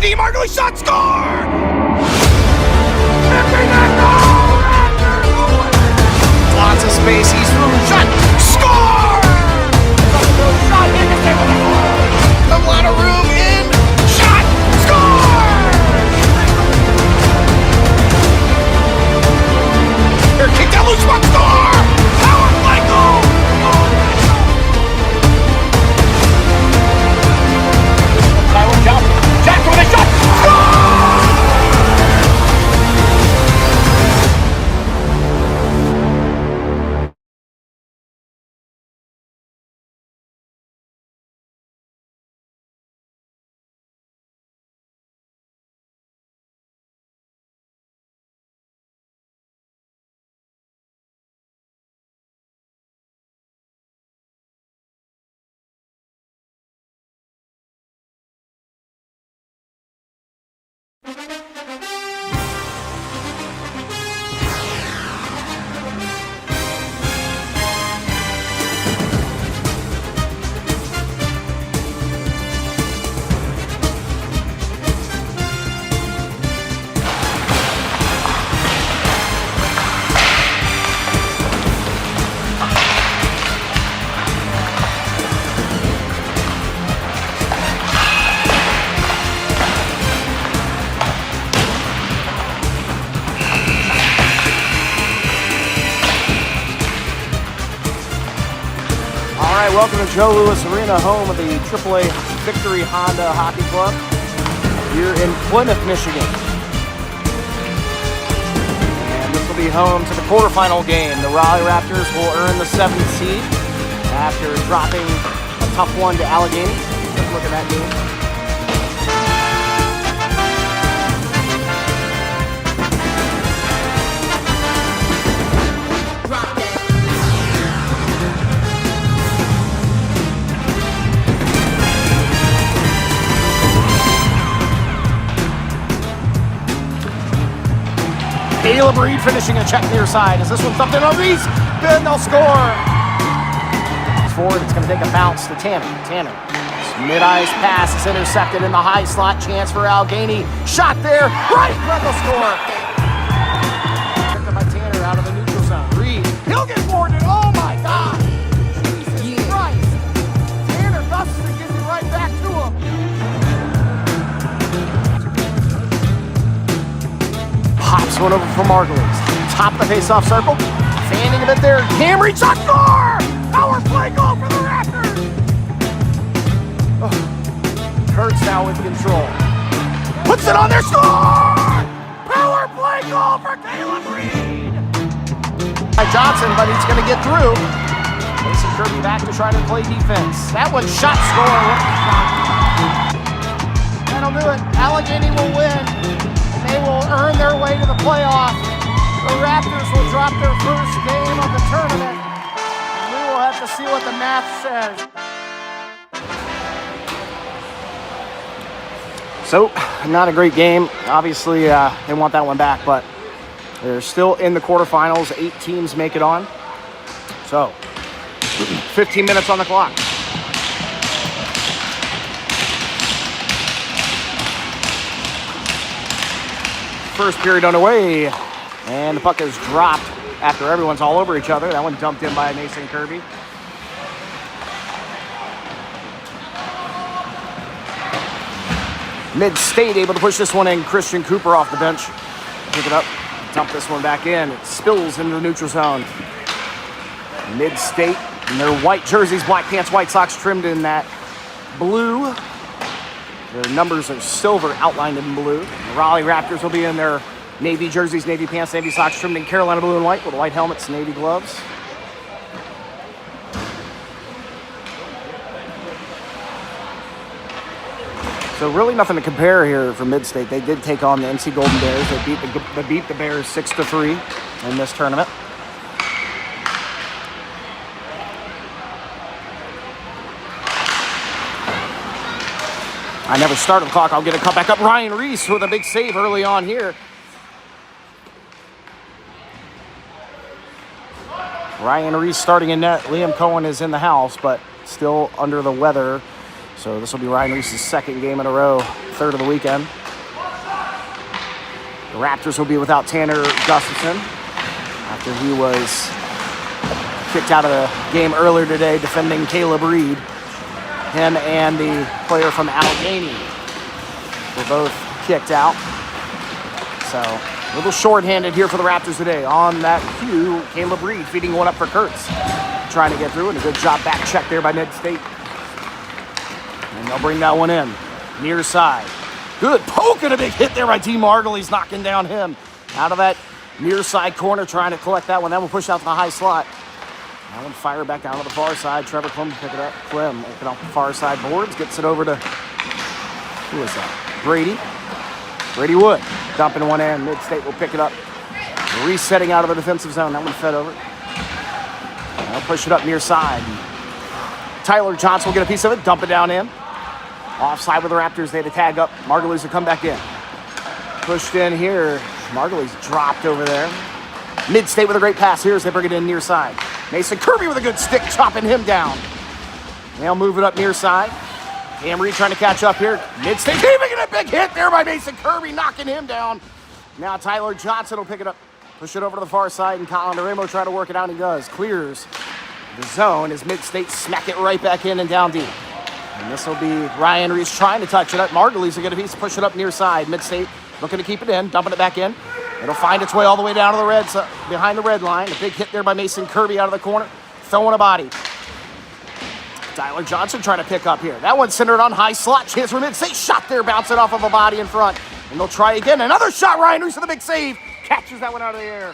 D. Markley shot, score! Lots of space, he's through, shot, score! Shot, a lot of room in, shot, score! Here, kick that loose one, score! Power play goal! Tyler Johnson, Jackson with a shot, score! Welcome to Joe Louis Arena, home of the AAA Victory Honda Hockey Club here in Plymouth, Michigan. And this will be home to the quarterfinal game. The Raleigh Raptors will earn the 7th seed after dropping a tough one to Allegheny. Let's look at that game. Caleb Reed finishing a check near side. Is this one something on Reese? Then they'll score. It's forward. It's going to take a bounce to Tanner. Tanner. Mid-ice pass is intercepted in the high slot. Chance for Allegheny. Shot there. Right. Then they'll score. Picked up by Tanner out of the neutral zone. Reed. He'll get boarded. Oh my God. Jesus Christ. Tanner busts and gives it right back to him. Pops one over for Margulies. Top of the face-off circle. Fanning a bit there. Camry shot, score! Power play goal for the Raptors! Oh. Kurtz now with control. Puts it on their score! Power play goal for Caleb Reed! By Johnson, but he's going to get through. Mason Kirby back to try to play defense. That one shot, score. That'll do it. Allegheny will win. They will earn their way to the playoff. The Raptors will drop their first game of the tournament. And we will have to see what the math says. So, not a great game. Obviously, they want that one back, but they're still in the quarterfinals. 8 teams make it on. So, 15 minutes on the clock. First period underway, and the puck is dropped after everyone's all over each other. That one dumped in by Mason Kirby. Mid-State able to push this one in. Christian Cooper off the bench. Pick it up, dump this one back in. It spills into the neutral zone. Mid-State in their white jerseys, black pants, white socks trimmed in that blue. Their numbers are silver outlined in blue. The Raleigh Raptors will be in their navy jerseys, navy pants, navy socks trimmed in Carolina blue and white with white helmets, navy gloves. So really nothing to compare here for Mid-State. They did take on the NC Golden Bears. They beat the Bears 6-3 in this tournament. I never started the clock. I'll get a cut back up. Ryan Reese with a big save early on here. Ryan Reese starting in net. Liam Cohen is in the house, but still under the weather. So this will be Ryan Reese's second game in a row third of the weekend. The Raptors will be without Tanner Gustafson after he was kicked out of the game earlier today defending Caleb Reed. Him and the player from Allegheny were both kicked out. So a little short-handed here for the Raptors today. On that cue, Caleb Reed feeding one up for Kurtz. Trying to get through, and a good job back check there by Mid-State. And they'll bring that one in. Near side. Good poke and a big hit there by D. Margulies, knocking down him. Out of that near side corner, trying to collect that one. That one pushed out to the high slot. That one fired back down to the far side. Trevor Clem pick it up. Clem open off the far side boards. Gets it over to, who is that? Brady Wood. Dumping one in. Mid-State will pick it up. Resetting out of the defensive zone. That one fed over. They'll push it up near side. Tyler Johnson will get a piece of it. Dump it down in. Offside with the Raptors. They had to tag up. Margulies will come back in. Pushed in here. Margulies dropped over there. Mid-State with a great pass here as they bring it in near side. Mason Kirby with a good stick, chopping him down. They'll move it up near side. Cam Reed trying to catch up here. Mid-State making a big hit there by Mason Kirby, knocking him down. Now Tyler Johnson will pick it up. Push it over to the far side, and Colin DeRemo trying to work it out. He does. Clears the zone as Mid-State smack it right back in and down deep. And this will be Ryan Reese trying to touch it up. Margulies will get a piece, push it up near side. Mid-State looking to keep it in, dumping it back in. It'll find its way all the way down to the behind the red line. A big hit there by Mason Kirby out of the corner, throwing a body. Tyler Johnson trying to pick up here. That one's centered on high slot. Chance for Mid-State. Shot there, bouncing off of a body in front. And they'll try again. Another shot. Ryan Reese with a big save. Catches that one out of the air.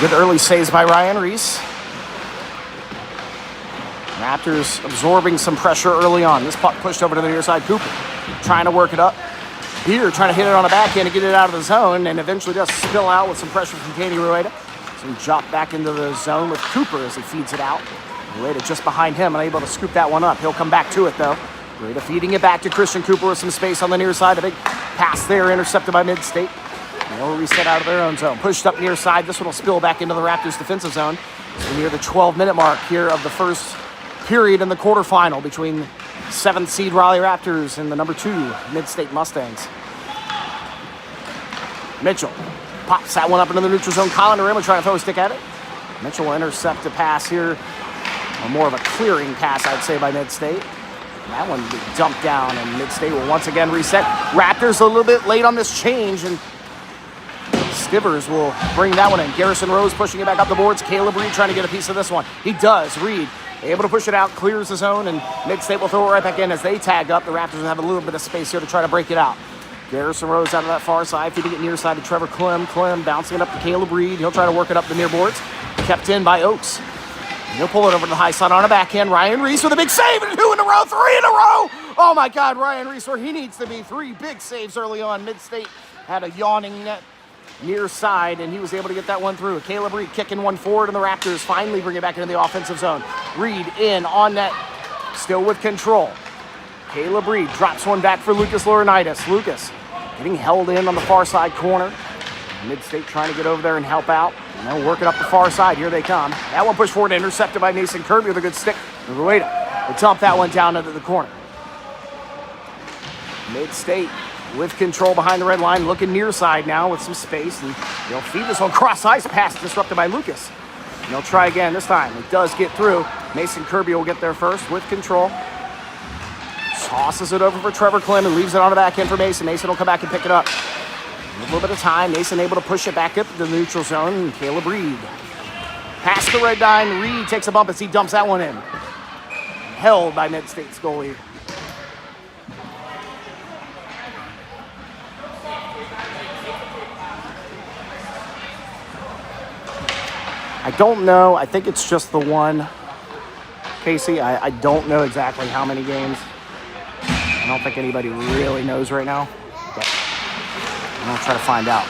Good early saves by Ryan Reese. Raptors absorbing some pressure early on. This puck pushed over to the near side. Cooper trying to work it up. Peter trying to hit it on the backhand to get it out of the zone, and eventually does spill out with some pressure from Katie Rueda. Some drop back into the zone with Cooper as he feeds it out. Rueda just behind him, unable to scoop that one up. He'll come back to it though. Rueda feeding it back to Christian Cooper with some space on the near side. A big pass there, intercepted by Mid-State. They'll reset out of their own zone. Pushed up near side. This one will spill back into the Raptors defensive zone. So near the 12-minute mark here of the first period in the quarterfinal between 7th seed Raleigh Raptors and the number 2 Mid-State Mustangs. Mitchell pops that one up into the neutral zone. Colin DeRemo trying to throw a stick at it. Mitchell will intercept a pass here. Or more of a clearing pass, I'd say, by Mid-State. That one dumped down, and Mid-State will once again reset. Raptors a little bit late on this change, and Stivers will bring that one in. Garrison Rose pushing it back up the boards. Caleb Reed trying to get a piece of this one. He does. Reed able to push it out, clears the zone, and Mid-State will throw it right back in as they tag up. The Raptors will have a little bit of space here to try to break it out. Garrison Rose out of that far side, feeding it near side to Trevor Clem. Clem bouncing it up to Caleb Reed. He'll try to work it up the near boards. Kept in by Oaks. And he'll pull it over to the high side on a backhand. Ryan Reese with a big save, and 2 in a row, 3 in a row. Oh my God, Ryan Reese where he needs to be. 3 big saves early on. Mid-State had a yawning net near side, and he was able to get that one through. Caleb Reed kicking one forward, and the Raptors finally bring it back into the offensive zone. Reed in on net, still with control. Caleb Reed drops one back for Lucas Laurinaitis. Lucas getting held in on the far side corner. Mid-State trying to get over there and help out. And they'll work it up the far side. Here they come. That one pushed forward, intercepted by Mason Kirby with a good stick. Rueda will dump that one down into the corner. Mid-State with control behind the red line, looking near side now with some space, and they'll feed this one cross ice, pass disrupted by Lucas. And they'll try again this time. It does get through. Mason Kirby will get there first with control. Tosses it over for Trevor Clem and leaves it on the back end for Mason. Mason will come back and pick it up. A little bit of time. Mason able to push it back up to the neutral zone. And Caleb Reed. Past the red line. Reed takes a bump as he dumps that one in. Held by Mid-State's goalie. I don't know. I think it's just the one. Casey, I don't know exactly how many games. I don't think anybody really knows right now. But I'm going to try to find out.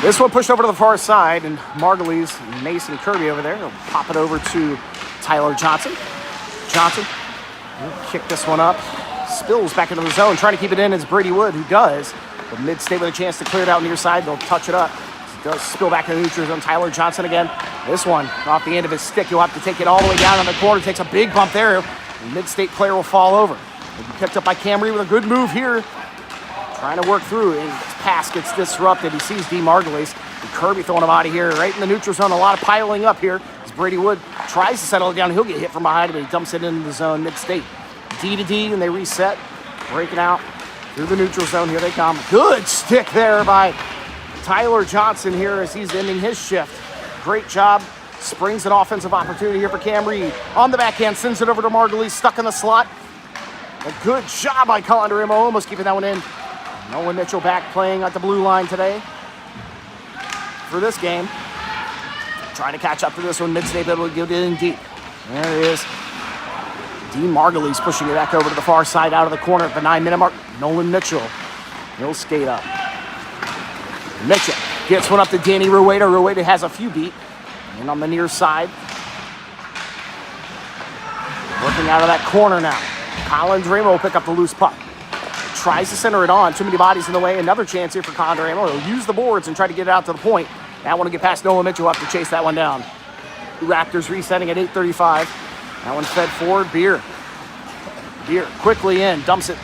This one pushed over to the far side, and Margulies, Mason Kirby over there. He'll pop it over to Tyler Johnson. Johnson will kick this one up. Spills back into the zone, trying to keep it in as Brady Wood, who does. But Mid-State with a chance to clear it out near side. They'll touch it up. It does spill back in the neutral zone. Tyler Johnson again. This one off the end of his stick. He'll have to take it all the way down on the corner. Takes a big bump there. The Mid-State player will fall over. He'll be picked up by Cam Reed with a good move here. Trying to work through, and his pass gets disrupted. He sees D. Margulies. Kirby throwing him out of here, right in the neutral zone. A lot of piling up here as Brady Wood tries to settle it down. He'll get hit from behind, but he dumps it into the zone. Mid-State D to D, and they reset. Breaking out through the neutral zone. Here they come. Good stick there by Tyler Johnson here as he's ending his shift. Great job. Springs an offensive opportunity here for Cam Reed. On the backhand, sends it over to Margulies, stuck in the slot. A good job by Condorimo, almost keeping that one in. Nolan Mitchell back playing at the blue line today for this game. Trying to catch up to this one. Mid-State able to get it in deep. There it is. Dean Margulies pushing it back over to the far side out of the corner at the 9-minute mark. Nolan Mitchell. He'll skate up. Mitchell gets one up to Danny Rueda. Rueda has a few beat. And on the near side. Working out of that corner now. Collins Ramo will pick up the loose puck. Tries to center it on. Too many bodies in the way. Another chance here for Condoramo. He'll use the boards and try to get it out to the point. That one to get past Nolan Mitchell. Will have to chase that one down. Raptors resetting at 8:35. That one fed forward. Beer quickly in. Dumps it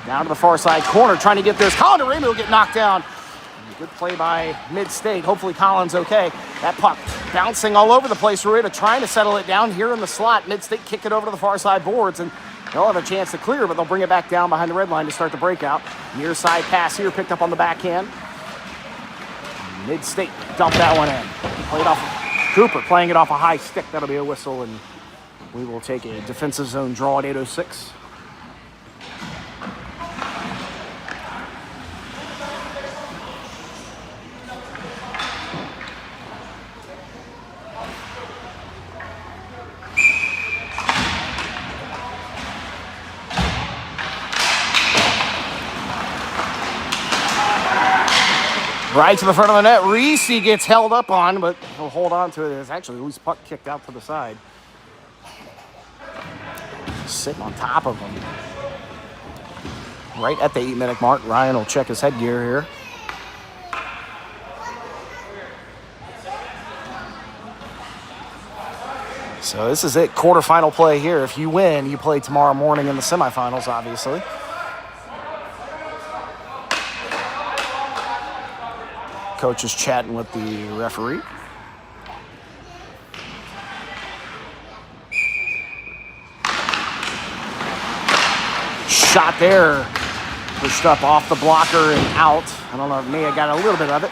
down to the far side corner. Trying to get this. Condoramo will get knocked down. Good play by Mid-State. Hopefully Collins okay. That puck bouncing all over the place. Rueda trying to settle it down here in the slot. Mid-State kick it over to the far side boards, and they'll have a chance to clear, but they'll bring it back down behind the red line to start the breakout. Near side pass here, picked up on the backhand. Mid-State dump that one in. Played off Cooper, playing it off a high stick. That'll be a whistle, and we will take a defensive zone draw at 8:06. Right to the front of the net. Reese gets held up on, but he'll hold on to it. It's actually a loose puck kicked out to the side. Sitting on top of him. Right at the 8-minute mark. Ryan will check his headgear here. So this is it. Quarterfinal play here. If you win, you play tomorrow morning in the semifinals, obviously. Coach is chatting with the referee. Shot there. Pushed up off the blocker and out. I don't know if Maya got a little bit of it.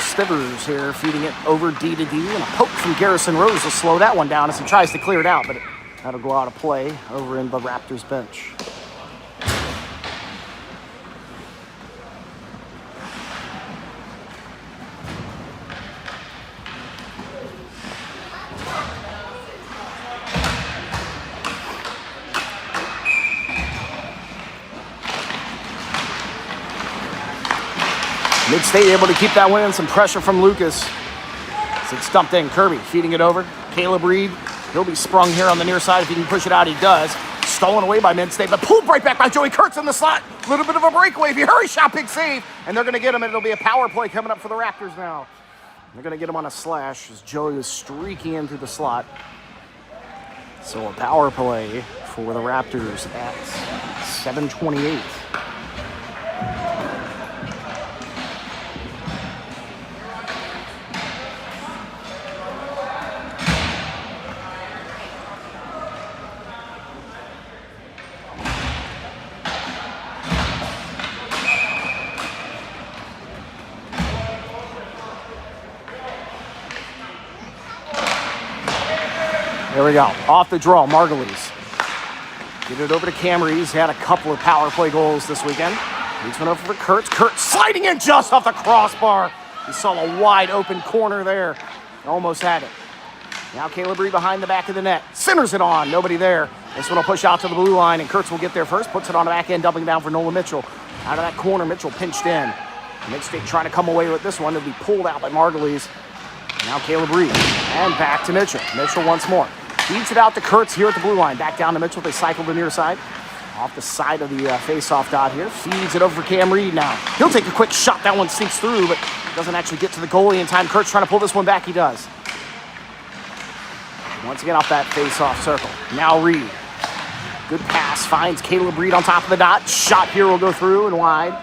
Stivers here feeding it over D to D. And a poke from Garrison Rose will slow that one down as he tries to clear it out, but that'll go out of play over in the Raptors bench. Mid-State able to keep that win and some pressure from Lucas. As it's dumped in. Kirby feeding it over. Caleb Reed, he'll be sprung here on the near side. If he can push it out, he does. Stolen away by Mid-State, but pulled right back by Joey Kurtz in the slot. A little bit of a breakaway. If you hurry, shot, big save. And they're going to get him, and it'll be a power play coming up for the Raptors now. They're going to get him on a slash as Joey is streaking into the slot. So a power play for the Raptors at 7:28. There we go. Off the draw, Margulies. Get it over to Cameron. He's had a couple of power play goals this weekend. He's went over for Kurtz. Kurtz sliding in just off the crossbar. He saw a wide open corner there. Almost had it. Now Caleb Reed behind the back of the net. Centers it on. Nobody there. This one will push out to the blue line, and Kurtz will get there first. Puts it on the back end, dumping down for Nolan Mitchell. Out of that corner, Mitchell pinched in. Mid-State trying to come away with this one. It'll be pulled out by Margulies. Now Caleb Reed. And back to Mitchell. Mitchell once more. Feeds it out to Kurtz here at the blue line. Back down to Mitchell. They cycle the near side. Off the side of the face-off dot here. Feeds it over for Cam Reed now. He'll take a quick shot. That one sneaks through, but doesn't actually get to the goalie in time. Kurtz trying to pull this one back. He does. Once again off that face-off circle. Now Reed. Good pass. Finds Caleb Reed on top of the dot. Shot here will go through and wide.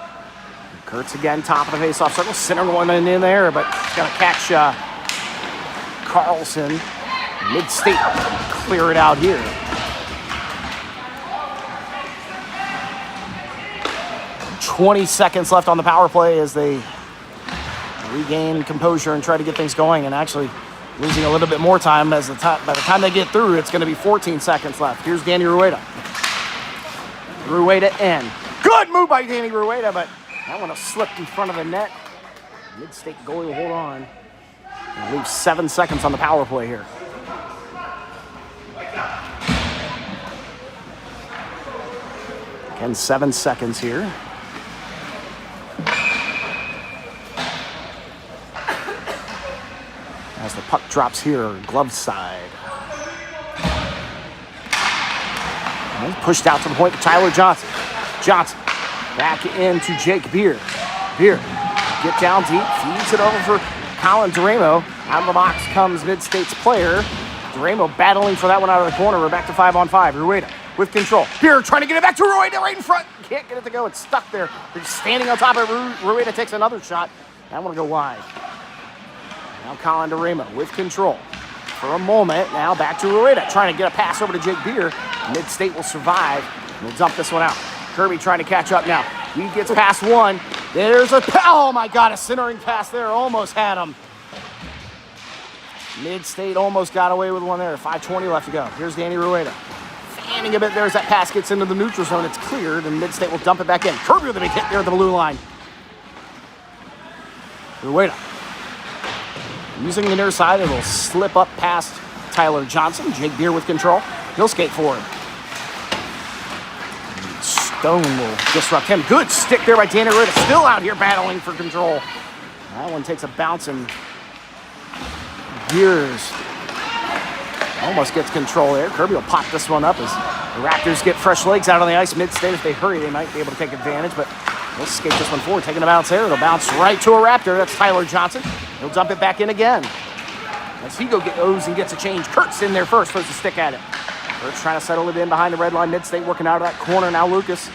Kurtz again, top of the face-off circle. Center one in there, but he's going to catch Carlson. Mid-State clear it out here. "20 seconds left on the power play as they regain composure and try to get things going, and actually losing a little bit more time as by the time they get through, it's going to be 14 seconds left. Here's Danny Rueda. Rueda in. Good move by Danny Rueda, but that one has slipped in front of the net. Mid-State goalie will hold on. And leave 7 seconds on the power play here. Again, 7 seconds here. As the puck drops here, glove side. And pushed out to the point to Tyler Johnson. Johnson back into Jake Beer. Beer, get down deep, feeds it over for Colin Duramo. Out of the box comes Mid-State's player. Duramo battling for that one out of the corner. We're back to 5-on-5. Rueda with control. Beer trying to get it back to Rueda right in front. Can't get it to go. It's stuck there. They're standing on top of it. Rueda takes another shot. That one will go wide. Now Colin Duramo with control. For a moment, now back to Rueda. Trying to get a pass over to Jake Beer. Mid-State will survive. We'll dump this one out. Kirby trying to catch up now. He gets past one. There's a, oh my God, a centering pass there. Almost had him. Mid-State almost got away with one there. 5:20 left to go. Here's Danny Rueda. Fanning a bit there as that pass gets into the neutral zone. It's cleared, and Mid-State will dump it back in. Kirby with a big hit there at the blue line. Rueda. Using the near side, it'll slip up past Tyler Johnson. Jake Beer with control. He'll skate forward. Stone will disrupt him. Good stick there by Danny Rueda. Still out here battling for control. That one takes a bounce and Beers almost gets control there. Kirby will pop this one up as the Raptors get fresh legs out on the ice. Mid-State, if they hurry, they might be able to take advantage, but they'll skate this one forward. Taking a bounce there. It'll bounce right to a Raptor. That's Tyler Johnson. He'll dump it back in again. As he goes and gets a change. Kurt's in there first, throws a stick at it. Kurt's trying to settle it in behind the red line. Mid-State working out of that corner. Now Lucas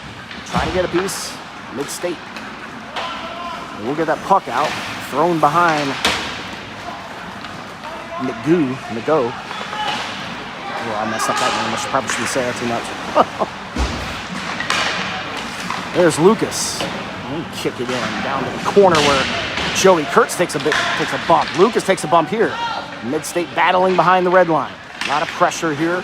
trying to get a piece. Mid-State. We'll get that puck out. Thrown behind Nago. Well, I messed up that name. I probably shouldn't say that too much. There's Lucas. He'll kick it in down to the corner where Joey Kurtz takes a bump. Lucas takes a bump here. Mid-State battling behind the red line. A lot of pressure here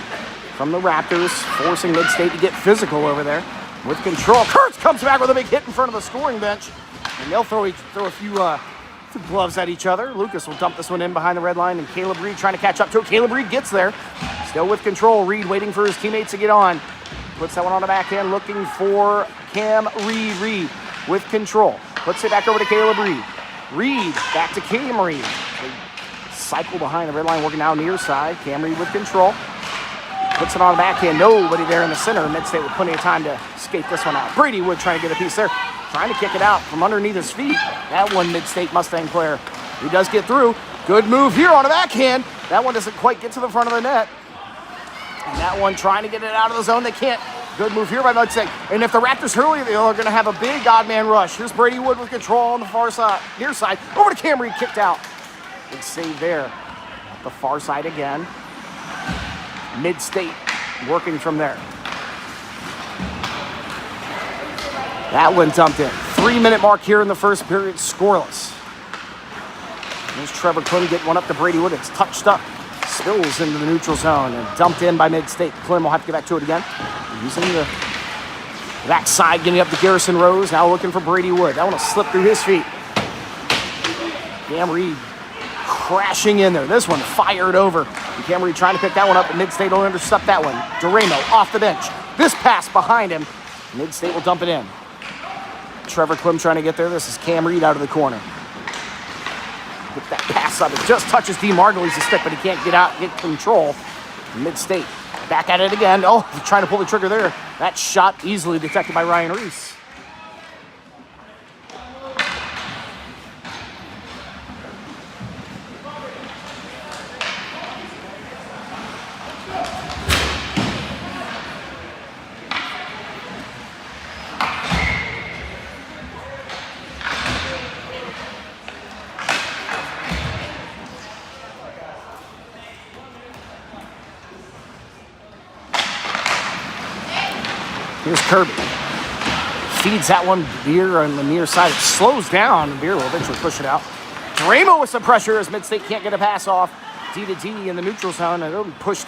from the Raptors, forcing Mid-State to get physical over there. With control, Kurtz comes back with a big hit in front of the scoring bench. And they'll throw a few gloves at each other. Lucas will dump this one in behind the red line, and Caleb Reed trying to catch up to it. Caleb Reed gets there. Still with control. Reed waiting for his teammates to get on. Puts that one on the backhand, looking for Cam Reed. Reed with control. Puts it back over to Caleb Reed. Reed back to Cam Reed. They cycle behind the red line, working out near side. Cam Reed with control. Puts it on the backhand. Nobody there in the center. Mid-State with plenty of time to skate this one out. Brady Wood trying to get a piece there. Trying to kick it out from underneath his feet. That one Mid-State Mustang player. He does get through. Good move here on the backhand. That one doesn't quite get to the front of the net. And that one trying to get it out of the zone. They can't. Good move here by Mid-State. And if the Raptors hurry, they are going to have a big odd man rush. Here's Brady Wood with control on the far side, near side. Over to Cam Reed, kicked out. Big save there. The far side again. Mid-State working from there. That one dumped in. 3-minute mark here in the first period, scoreless. There's Trevor Klim getting one up to Brady Wood. It's touched up. Spills into the neutral zone and dumped in by Mid-State. Klim will have to get back to it again. Using the backside, getting up to Garrison Rose. Now looking for Brady Wood. That one will slip through his feet. Cam Reed crashing in there. This one fired over. And Cam Reed trying to pick that one up, but Mid-State will intercept that one. Duramo off the bench. This pass behind him. Mid-State will dump it in. Trevor Klim trying to get there. This is Cam Reed out of the corner. Get that pass up. It just touches D. Margulies' stick, but he can't get control. Mid-State. Back at it again. Oh, he's trying to pull the trigger there. That shot easily detected by Ryan Reese. Here's Kirby. Feeds that one Beer on the near side. It slows down. Beer will eventually push it out. Dramo with some pressure as Mid-State can't get a pass off. D to D in the neutral zone. And it'll be pushed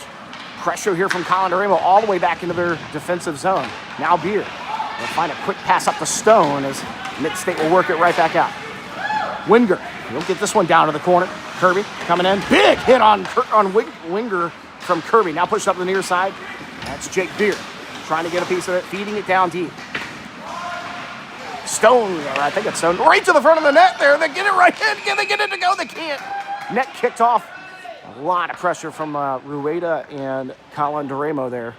pressure here from Colin Dramo all the way back into their defensive zone. Now Beer will find a quick pass up the Stone as Mid-State will work it right back out. Winger. He'll get this one down to the corner. Kirby coming in. Big hit on Winger from Kirby. Now pushed up the near side. That's Jake Beer. Trying to get a piece of it, feeding it down deep. Stone, or I think it's Stone, right to the front of the net there. They get it right in. Can they get it to go? They can't. Net kicked off. A lot of pressure from Rueda and Colin Dramo there.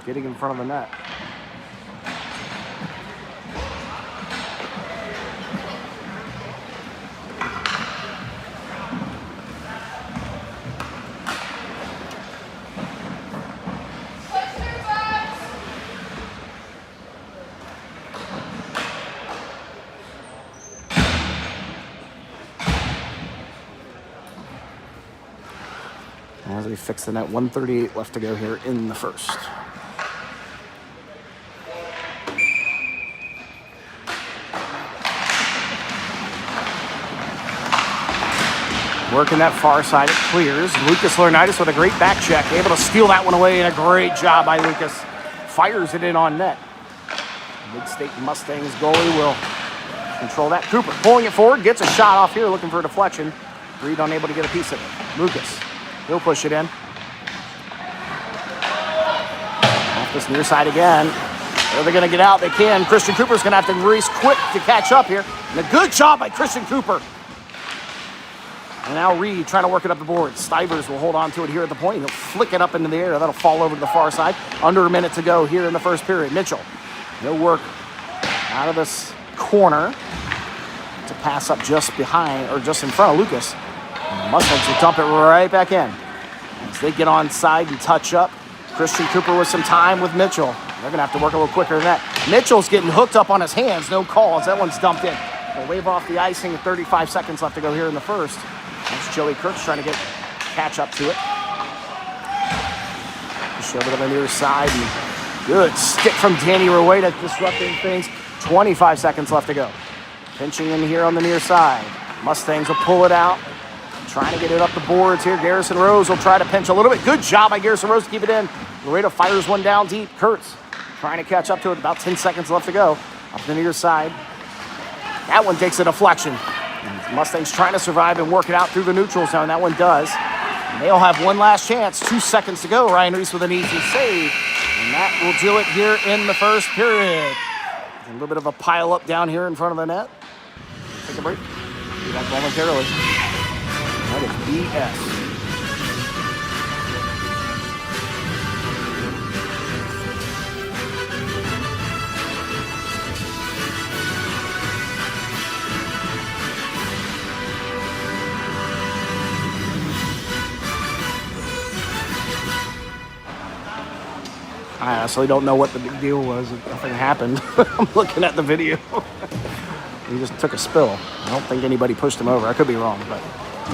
Getting in front of the net. As we fix the net, 1:38 left to go here in the first. Working that far side, it clears. Lucas Laurinaitis with a great back check, able to steal that one away, and a great job by Lucas. Fires it in on net. Mid-State Mustangs goalie will control that. Cooper pulling it forward, gets a shot off here, looking for a deflection. Reed unable to get a piece of it. Lucas. He'll push it in. Off this near side again. Are they going to get out? They can. Christian Cooper's going to have to race quick to catch up here. And a good job by Christian Cooper. And now Reed trying to work it up the board. Stivers will hold on to it here at the point. He'll flick it up into the air. That'll fall over to the far side. Under a minute to go here in the first period. Mitchell. He'll work out of this corner to pass up just behind, or just in front of Lucas. Mustangs will dump it right back in. As they get on side and touch up, Christian Cooper with some time with Mitchell. They're going to have to work a little quicker than that. Mitchell's getting hooked up on his hands. No calls. That one's dumped in. They'll wave off the icing with 35 seconds left to go here in the first. That's Joey Kurtz trying to catch up to it. Shove it on the near side. And good stick from Danny Rueda, disrupting things. 25 seconds left to go. Pinching in here on the near side. Mustangs will pull it out. Trying to get it up the boards here. Garrison Rose will try to pinch a little bit. Good job by Garrison Rose to keep it in. Rueda fires one down deep. Kurtz trying to catch up to it. About 10 seconds left to go. Up the near side. That one takes a deflection. And Mustangs trying to survive and work it out through the neutral zone. That one does. And they'll have one last chance. 2 seconds to go. Ryan Reese with an easy save. And that will do it here in the first period. A little bit of a pile up down here in front of the net. Take a break. Do that momentarily. That is BS. I honestly don't know what the big deal was. Nothing happened. I'm looking at the video. He just took a spill. I don't think anybody pushed him over. I could be wrong, but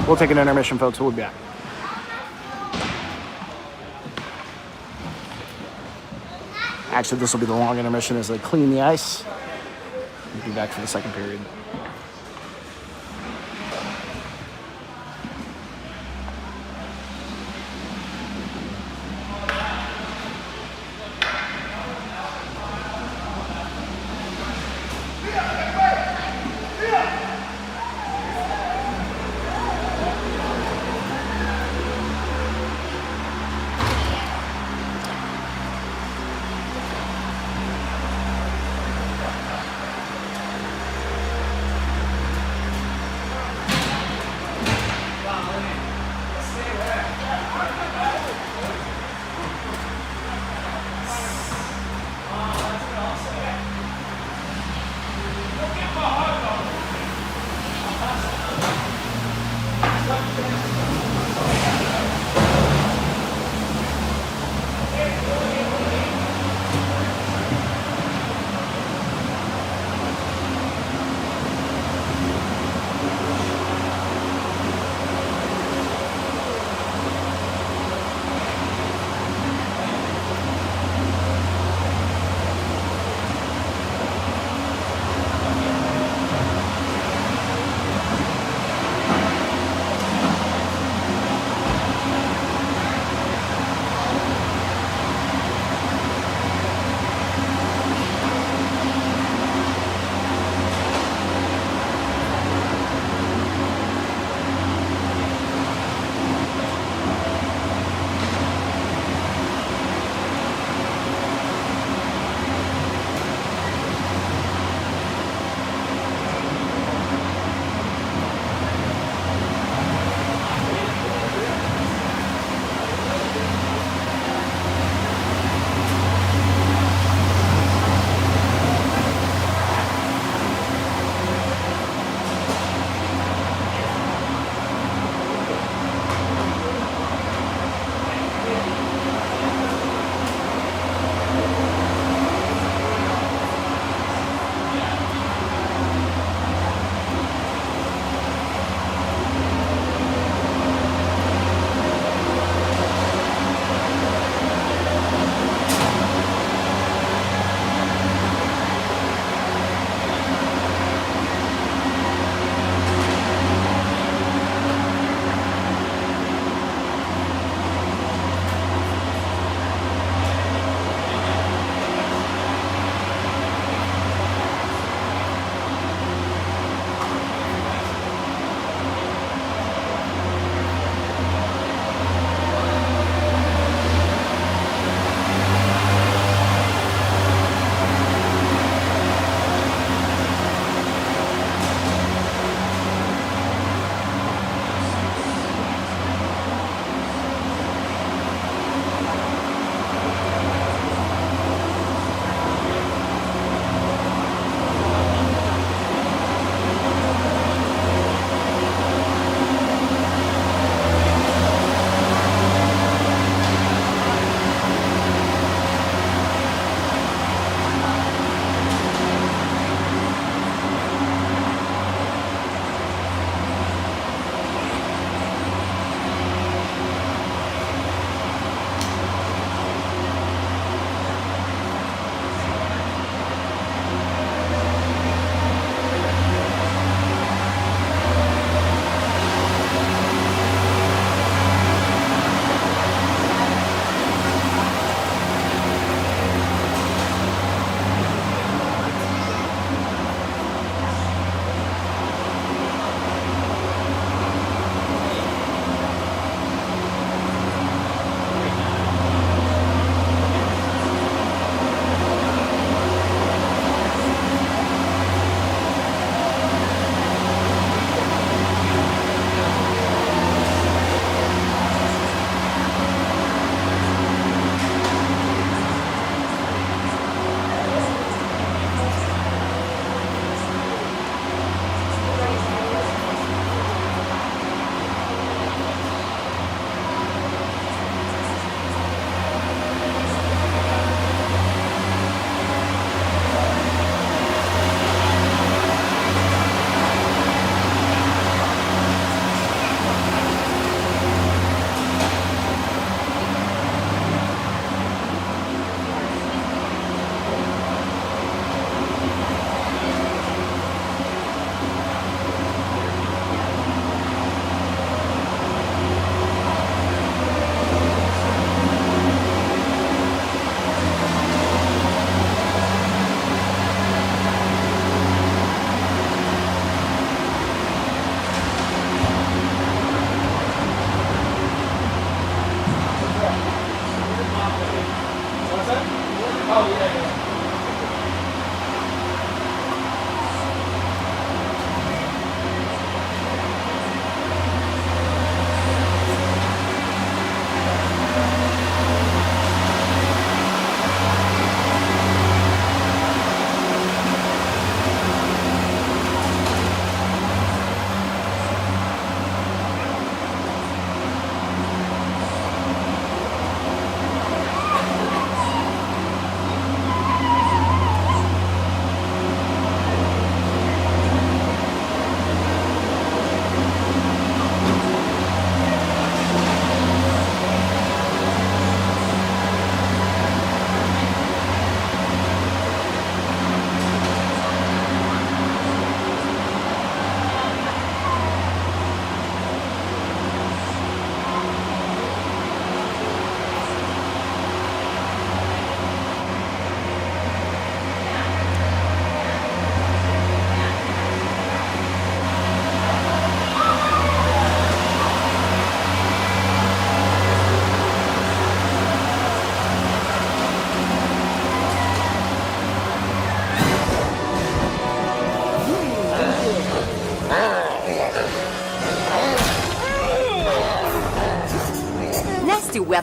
we'll take an intermission, folks. We'll be back. Actually, this will be the long intermission as they clean the ice. We'll be back for the second period.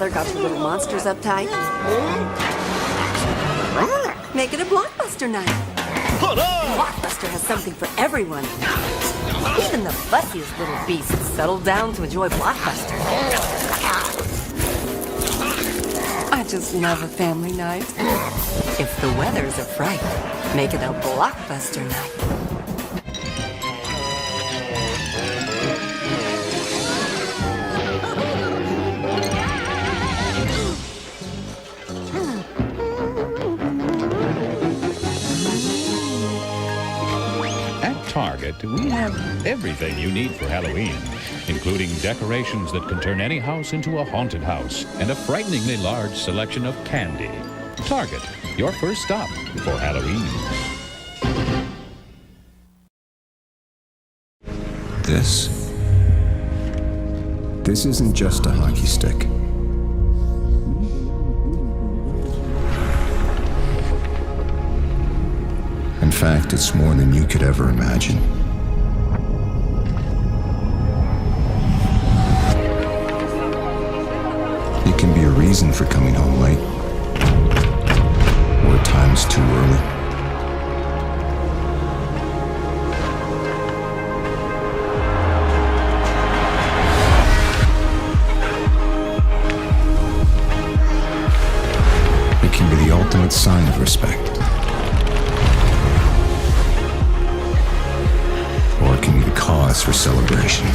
weather got you little monsters uptight? Make it a blockbuster night. Blockbuster has something for everyone. Even the fussiest little beasts settle down to enjoy Blockbuster. I just love a family night. If the weather's a fright, make it a Blockbuster night. Target, we have everything you need for Halloween, including decorations that can turn any house into a haunted house and a frighteningly large selection of candy. Target, your first stop for Halloween. This isn't just a hockey stick. In fact, it's more than you could ever imagine. It can be a reason for coming home late, or at times too early. It can be the ultimate sign of respect. Or it can be the cause for celebration.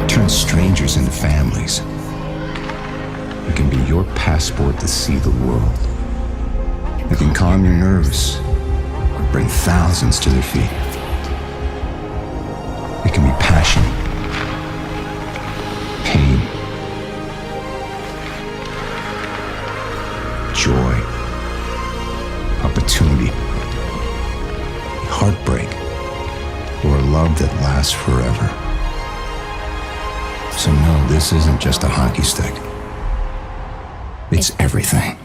It turns strangers into families. It can be your passport to see the world. It can calm your nerves or bring thousands to their feet. It can be passion, pain, joy, opportunity, heartbreak, or a love that lasts forever. So no, this isn't just a hockey stick. It's everything.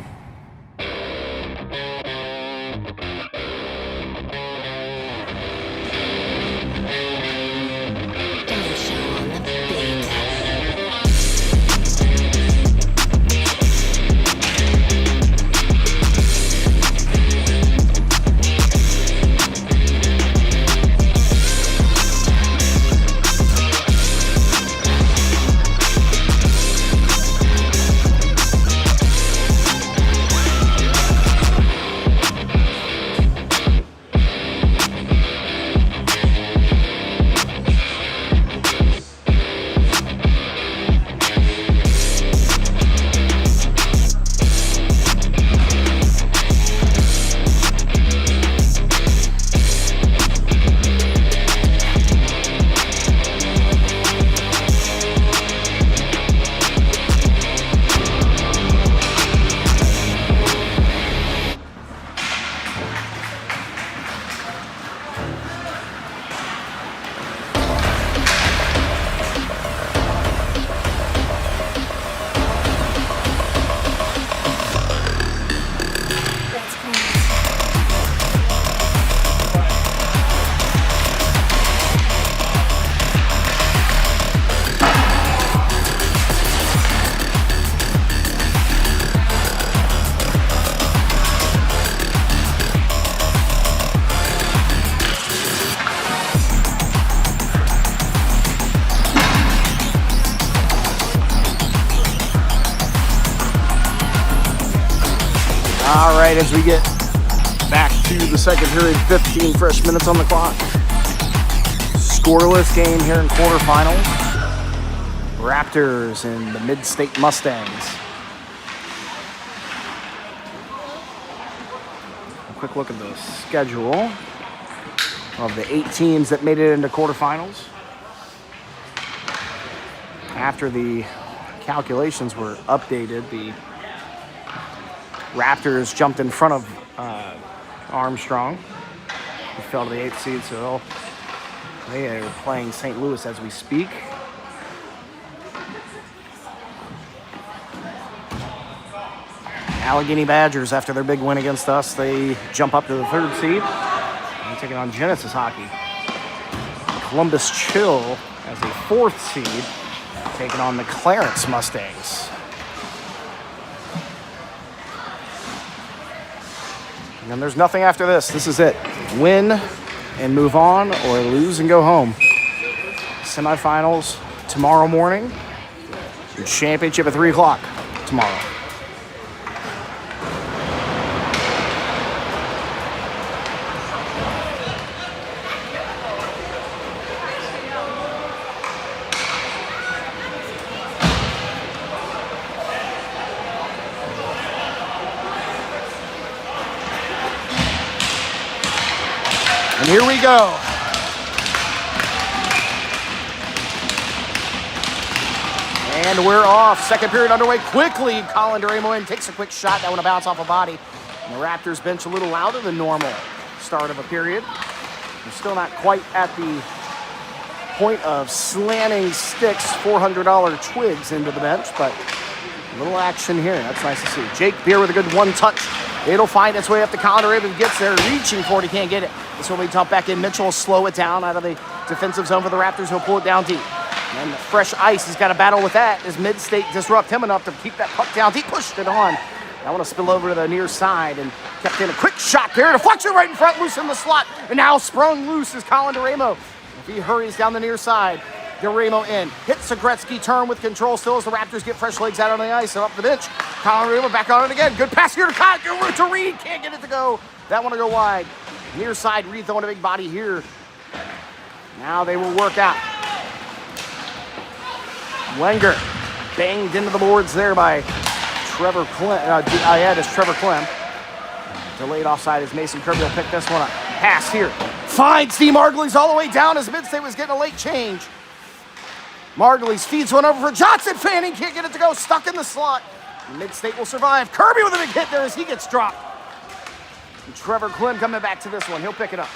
All right, as we get back to the second period, 15 fresh minutes on the clock. Scoreless game here in quarterfinals. Raptors and the Mid-State Mustangs. A quick look at the schedule of the 8 teams that made it into quarterfinals. After the calculations were updated, the Raptors jumped in front of Armstrong. He fell to the 8th seed, so they are playing St. Louis as we speak. Allegheny Badgers, after their big win against us, they jump up to the 3rd seed. And taking on Genesis Hockey. Columbus Chill as a 4th seed. taking on the Clarence Mustangs. And then there's nothing after this. This is it. Win and move on, or lose and go home. Semifinals tomorrow morning. Championship at 3 o'clock tomorrow. And here we go. And we're off. Second period underway quickly. Colin DeRamo in, takes a quick shot. That one will bounce off a body. And the Raptors bench a little louder than normal start of a period. They're still not quite at the point of slamming sticks, $400 twigs into the bench, but a little action here. That's nice to see. Jake Beer with a good one touch. It'll find its way up to Colin DeRamo. Gets there, reaching for it. He can't get it. This will be dumped back in. Mitchell will slow it down out of the defensive zone for the Raptors. He'll pull it down deep. And the fresh ice, he's got to battle with that as Mid-State disrupt him enough to keep that puck down. He pushed it on. That one will spill over to the near side and kept in a quick shot there. Deflection right in front, loose in the slot. And now sprung loose is Colin DeRamo. If he hurries down the near side, DeRamo in. Hits a Gretzky turn with control still as the Raptors get fresh legs out on the ice and up the bench. Colin DeRamo back on it again. Good pass here to Reed. Can't get it to go. That one will go wide. Near side, Reed throwing a big body here. Now they will work out. Wenger banged into the boards there by Trevor Clem. It's Trevor Clem. Delayed offside as Mason Kirby will pick this one up. Pass here. Finds Steve Margulies all the way down as Mid-State was getting a late change. Margulies feeds one over for Johnson. Fanning can't get it to go. Stuck in the slot. Mid-State will survive. Kirby with a big hit there as he gets dropped. And Trevor Clem coming back to this one. He'll pick it up.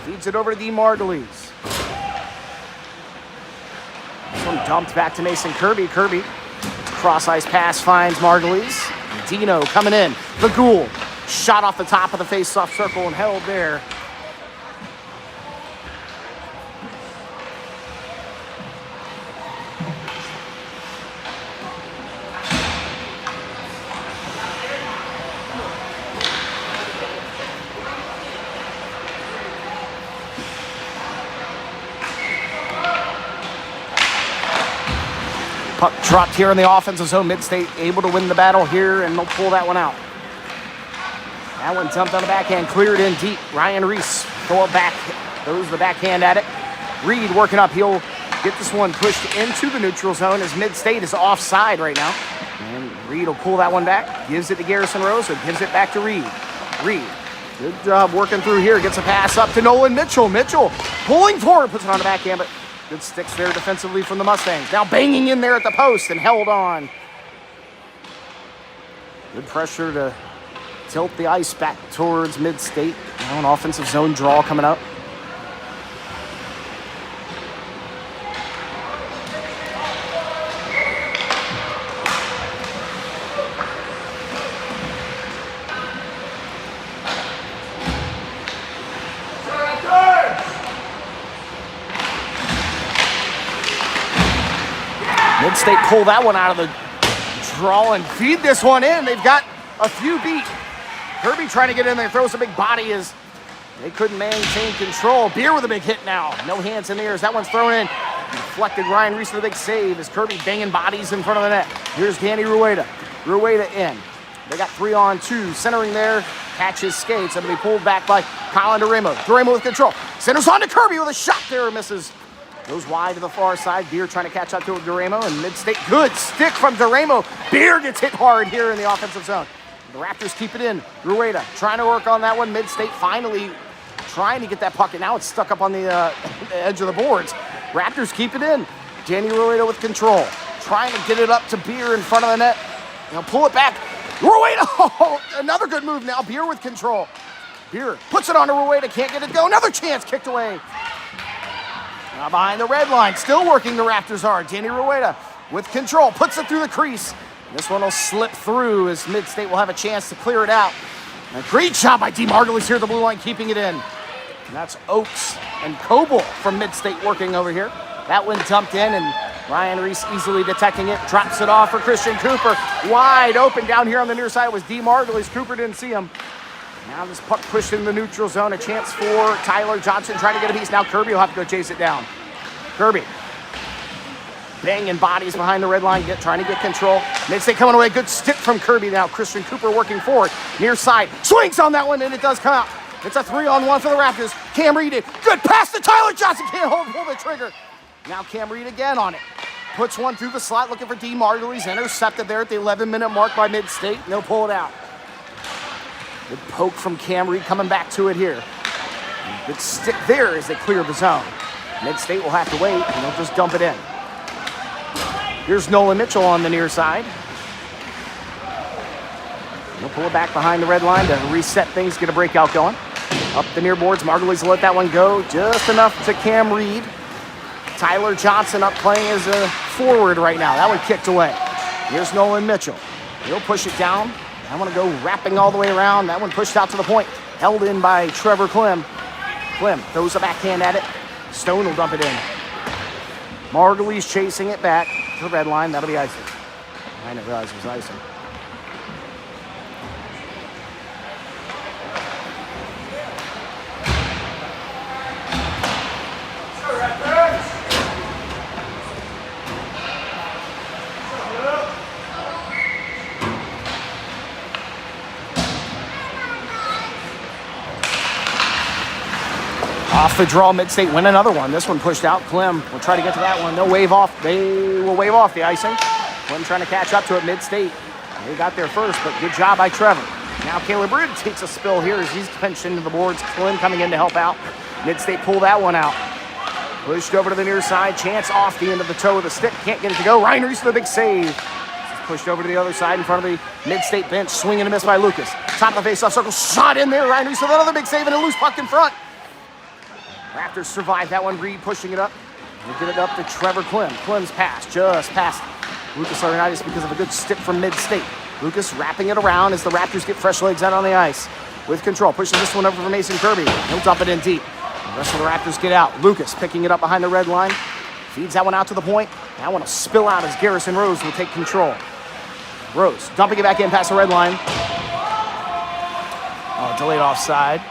Feeds it over to Steve Margulies. This one dumped back to Mason Kirby. Kirby, cross ice pass finds Margulies. Dino coming in. The Ghoul shot off the top of the face-off circle and held there. Puck dropped here in the offensive zone. Mid-State able to win the battle here, and they'll pull that one out. That one dumped on the backhand, cleared in deep. Ryan Reese throw it back, throws the backhand at it. Reed working up. He'll get this one pushed into the neutral zone as Mid-State is offside right now. And Reed will pull that one back, gives it to Garrison Rose, and gives it back to Reed. Reed, good job working through here. Gets a pass up to Nolan Mitchell. Mitchell pulling forward, puts it on the backhand, but good sticks there defensively from the Mustangs. Now banging in there at the post and held on. Good pressure to tilt the ice back towards Mid-State. Now an offensive zone draw coming up. Mid-State pull that one out of the draw and feed this one in. They've got a few beat. Kirby trying to get in there, throws a big body as they couldn't maintain control. Beer with a big hit now. No hands in the air as that one's thrown in. Deflected Ryan Reese with a big save as Kirby banging bodies in front of the net. Here's Danny Rueda. Rueda in. They got 3-on-2. Centering there, catches skates. That'll be pulled back by Colin DeRamo. DeRamo with control. Centers on to Kirby with a shot there. Misses. Goes wide to the far side. Beer trying to catch up to DeRamo, and Mid-State good stick from DeRamo. Beer gets hit hard here in the offensive zone. The Raptors keep it in. Rueda trying to work on that one. Mid-State finally trying to get that puck, and now it's stuck up on the edge of the boards. Raptors keep it in. Danny Rueda with control. Trying to get it up to Beer in front of the net. Now pull it back. Rueda, oh, another good move now. Beer with control. Beer puts it on to Rueda, can't get it to go. Another chance kicked away. Now behind the red line, still working the Raptors hard. Danny Rueda with control, puts it through the crease. This one will slip through as Mid-State will have a chance to clear it out. And a great job by D. Margulies here at the blue line, keeping it in. And that's Oakes and Coble from Mid-State working over here. That one dumped in, and Ryan Reese easily detecting it, drops it off for Christian Cooper. Wide open down here on the near side was D. Margulies. Cooper didn't see him. Now this puck pushed in the neutral zone. A chance for Tyler Johnson trying to get a piece. Now Kirby will have to go chase it down. Kirby banging bodies behind the red line, trying to get control. Mid-State coming away. Good stick from Kirby now. Christian Cooper working forward. Near side. Swings on that one, and it does come out. It's a 3-on-1 for the Raptors. Cam Reed. Good pass to Tyler Johnson. Can't pull the trigger. Now Cam Reed again on it. Puts one through the slot looking for D. Margulies. Intercepted there at the 11-minute mark by Mid-State. And they'll pull it out. Good poke from Cam Reed coming back to it here. Good stick there as they clear the zone. Mid-State will have to wait, and they'll just dump it in. Here's Nolan Mitchell on the near side. He'll pull it back behind the red line to reset things, get a breakout going. Up the near boards, Margulies will let that one go just enough to Cam Reed. Tyler Johnson up playing as a forward right now. That one kicked away. Here's Nolan Mitchell. He'll push it down. I want to go wrapping all the way around. That one pushed out to the point. Held in by Trevor Clem. Clem throws a backhand at it. Stone will dump it in. Margulies chasing it back to the red line. That'll be icing. I didn't realize it was icing. Off the draw, Mid-State win another one. This one pushed out. Clem will try to get to that one. They'll wave off. They will wave off the icing. Clem trying to catch up to it. Mid-State. They got there first, but good job by Trevor. Now Caleb Reed takes a spill here as he's pinched into the boards. Clem coming in to help out. Mid-State pull that one out. Pushed over to the near side. Chance off the end of the toe of the stick. Can't get it to go. Ryan Reese with a big save. Pushed over to the other side in front of the Mid-State bench. Swing and a miss by Lucas. Top of the face-off circle. Shot in there. Ryan Reese with another big save and a loose puck in front. Raptors survive that one. Reed pushing it up. We'll get it up to Trevor Clem. Clem's pass just past Lucas Laurinaitis because of a good stick from Mid-State. Lucas wrapping it around as the Raptors get fresh legs out on the ice. With control, pushing this one over for Mason Kirby. He'll dump it in deep. The rest of the Raptors get out. Lucas picking it up behind the red line. Feeds that one out to the point. That one will spill out as Garrison Rose will take control. Rose dumping it back in past the red line. Oh, delayed offside.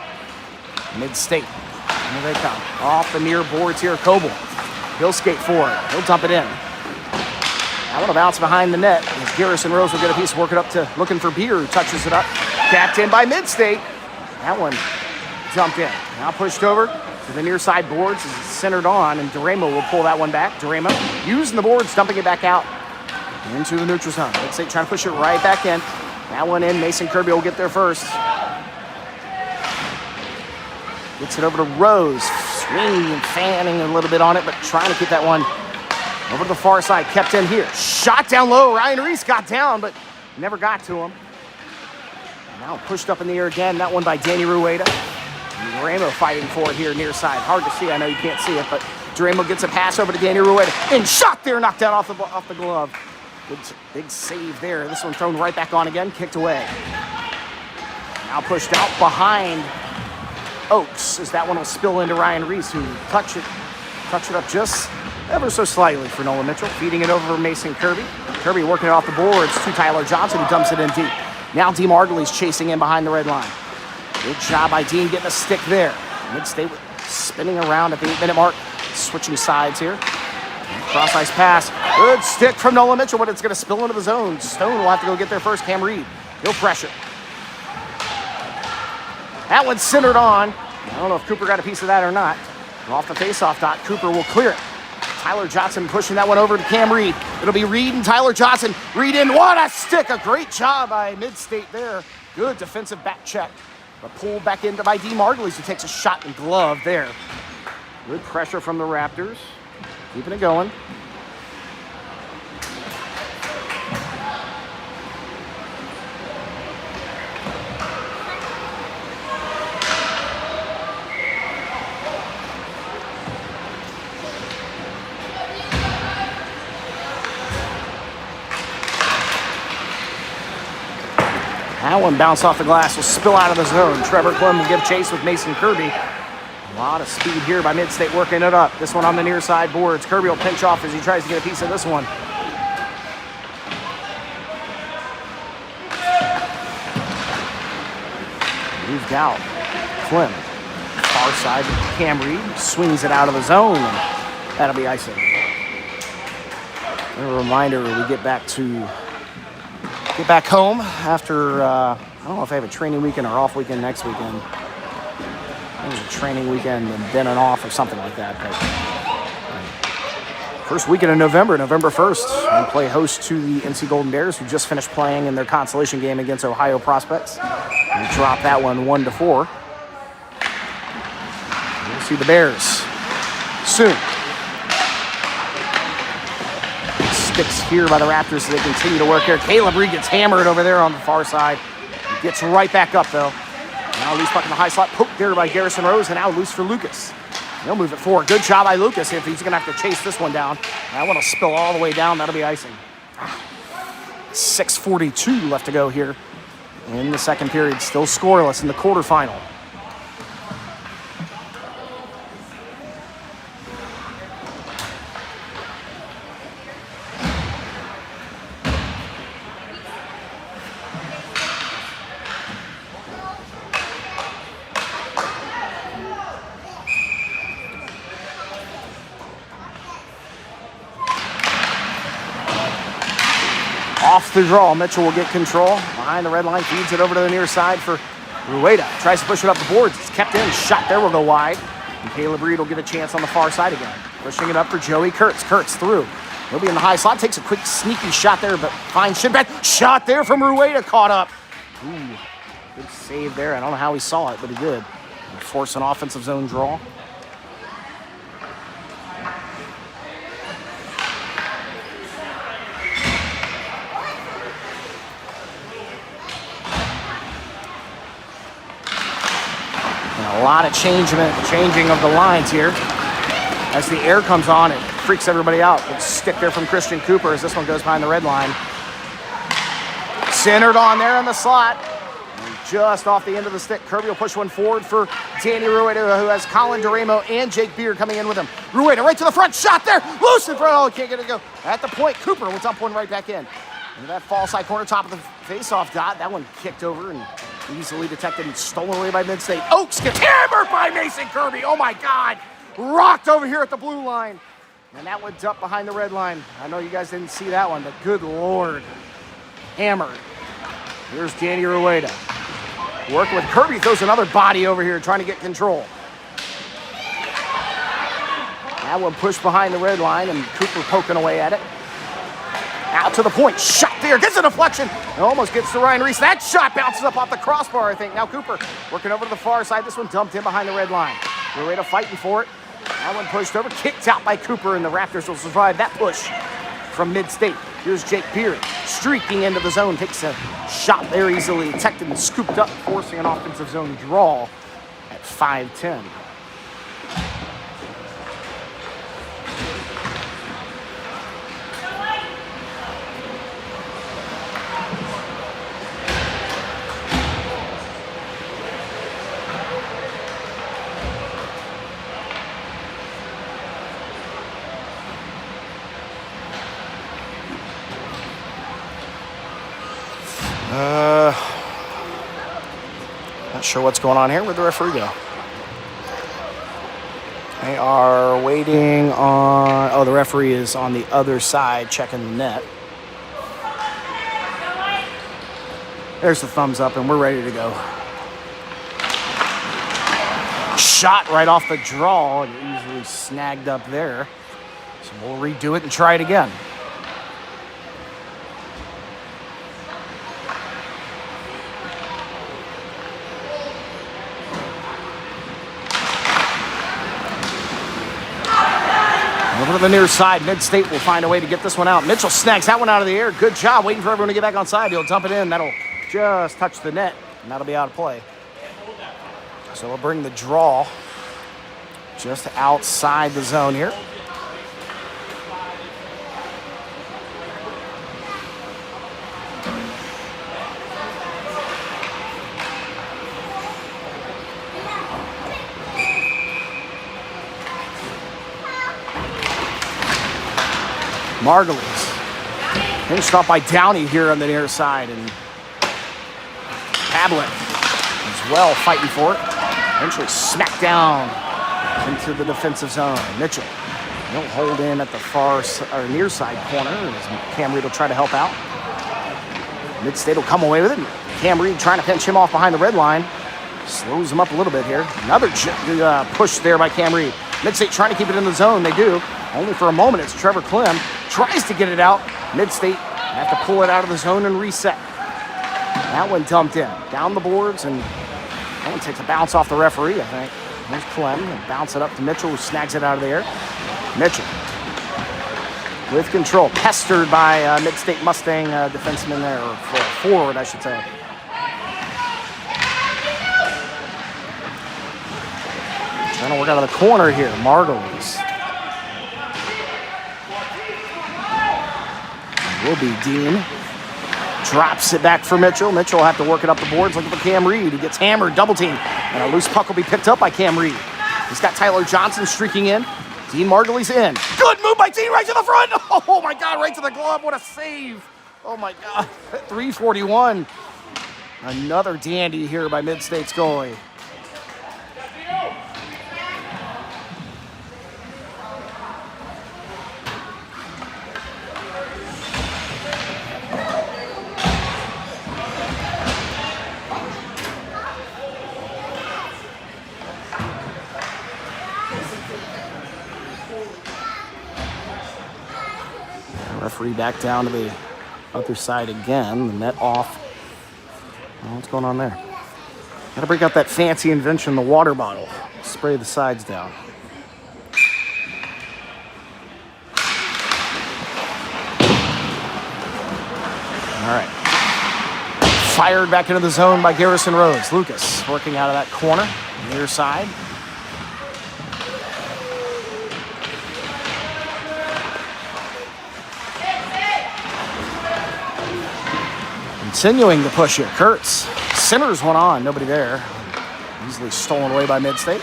Mid-State. Here they come. Off the near boards here, Coble. He'll skate forward. He'll dump it in. That one will bounce behind the net as Garrison Rose will get a piece, work it up to looking for Beer, who touches it up. Capped in by Mid-State. That one jumped in. Now pushed over to the near side boards as it's centered on, and Duramo will pull that one back. Duramo using the boards, dumping it back out into the neutral zone. Mid-State trying to push it right back in. That one in. Mason Kirby will get there first. Gets it over to Rose, swinging and fanning a little bit on it, but trying to keep that one over to the far side. Kept in here. Shot down low. Ryan Reese got down, but never got to him. Now pushed up in the air again. That one by Danny Rueda. Duramo fighting for it here near side. Hard to see. I know you can't see it, but Duramo gets a pass over to Danny Rueda. And shot there. Knocked down off the glove. Good, big save there. This one thrown right back on again. Kicked away. Now pushed out behind Oaks as that one will spill into Ryan Reese, who touch it up just ever so slightly for Nolan Mitchell. Feeding it over for Mason Kirby. Kirby working it off the boards to Tyler Johnson, who dumps it in deep. Now D. Margulies chasing in behind the red line. Good job by Dean getting a stick there. Mid-State spinning around at the 8-minute mark. Switching sides here. Cross ice pass. Good stick from Nolan Mitchell, but it's going to spill into the zone. Stone will have to go get there first. Cam Reed. He'll pressure. That one's centered on. I don't know if Cooper got a piece of that or not. Off the face-off dot, Cooper will clear it. Tyler Johnson pushing that one over to Cam Reed. It'll be Reed and Tyler Johnson. Reed in, what a stick. A great job by Mid-State there. Good defensive back check. But pulled back into by D. Margulies, who takes a shot and glove there. Good pressure from the Raptors. Keeping it going. That one bounced off the glass, will spill out of the zone. Trevor Clem will give chase with Mason Kirby. lot of speed here by Mid-State working it up. This one on the near side boards. Kirby will pinch off as he tries to get a piece of this one. Moved out. Flynn. Far side. Cam Reed swings it out of the zone. And that'll be icing. A reminder, we get back home after, I don't know if I have a training weekend or off weekend next weekend. I think it's a training weekend and then an off or something like that. But first weekend of November 1st, we play host to the NC Golden Bears, who just finished playing in their consolation game against Ohio Prospects. We dropped that one 1-4. We'll see the Bears soon. Sticks here by the Raptors as they continue to work here. Caleb Reed gets hammered over there on the far side. He gets right back up, though. Now loose puck in the high slot. Poked there by Garrison Rose, and now loose for Lucas. He'll move it forward. Good job by Lucas if he's going to have to chase this one down. That one will spill all the way down. That'll be icing. 6:42 left to go here in the second period. Still scoreless in the quarterfinal. Off the draw, Mitchell will get control. Behind the red line, feeds it over to the near side for Rueda. Tries to push it up the boards. It's kept in. Shot there will go wide. And Caleb Reed will get a chance on the far side again. Pushing it up for Joey Kurtz. Kurtz through. He'll be in the high slot. Takes a quick, sneaky shot there, but finds Shinback. Shot there from Rueda. Caught up. Ooh, good save there. I don't know how he saw it, but he did. Force an offensive zone draw. A lot of changing of the lines here. As the air comes on, it freaks everybody out. Good stick there from Christian Cooper as this one goes behind the red line. Centered on there in the slot. And just off the end of the stick, Kirby will push one forward for Danny Rueda, who has Colin Duramo and Jake Beard coming in with him. Rueda right to the front, shot there, loose in front. Oh, can't get it to go. At the point, Cooper will dump one right back in. And that far side corner, top of the face-off dot, that one kicked over and easily detected and stolen away by Mid-State. Oaks gets hammered by Mason Kirby. Oh my God. Rocked over here at the blue line. And that one dumped behind the red line. I know you guys didn't see that one, but good Lord. Hammered. Here's Danny Rueda. Working with Kirby, throws another body over here trying to get control. That one pushed behind the red line and Cooper poking away at it. Out to the point, shot there, gets a deflection, and almost gets to Ryan Reese. That shot bounces up off the crossbar, I think. Now Cooper working over to the far side. This one dumped in behind the red line. Rueda fighting for it. That one pushed over, kicked out by Cooper, and the Raptors will survive that push from Mid-State. Here's Jake Beard, streaking into the zone, takes a shot there, easily detected and scooped up, forcing an offensive zone draw at 5-10. Not sure what's going on here. Where'd the referee go? They are waiting on... Oh, the referee is on the other side checking the net. There's the thumbs up, and we're ready to go. Shot right off the draw and easily snagged up there. So we'll redo it and try it again. Over to the near side, Mid-State will find a way to get this one out. Mitchell snags that one out of the air. Good job, waiting for everyone to get back on side. He'll dump it in. That'll just touch the net, and that'll be out of play. So we'll bring the draw just outside the zone here. Margulies pinched off by Downey here on the near side, and Tablet as well fighting for it. Eventually smacked down into the defensive zone. Mitchell, he'll hold in at the far or near side corner as Cam Reed will try to help out. Mid-State will come away with it. Cam Reed trying to pinch him off behind the red line. Slows him up a little bit here. Another push there by Cam Reed. Mid-State trying to keep it in the zone. They do. Only for a moment. It's Trevor Clem. Tries to get it out. Mid-State have to pull it out of the zone and reset. That one dumped in. Down the boards, and that one takes a bounce off the referee, I think. There's Clem. And bounce it up to Mitchell, who snags it out of the air. Mitchell with control. Pestered by Mid-State Mustang defenseman there, or forward, I should say. Trying to work out of the corner here. Margulies. Will be Dean. Drops it back for Mitchell. Mitchell will have to work it up the boards. Looking for Cam Reed. He gets hammered. Double team. And a loose puck will be picked up by Cam Reed. He's got Tyler Johnson streaking in. Dean Margulies in. Good move by Dean right to the front. Oh my God, right to the glove. What a save. Oh my God. 341. Another dandy here by Mid-State's goalie. Referee back down to the other side again. The net off. Oh, what's going on there? Gotta break out that fancy invention, the water bottle. Spray the sides down. All right. Fired back into the zone by Garrison Rhodes. Lucas working out of that corner, near side. Continuing the push here. Kurtz centers one on. Nobody there. Easily stolen away by Mid-State.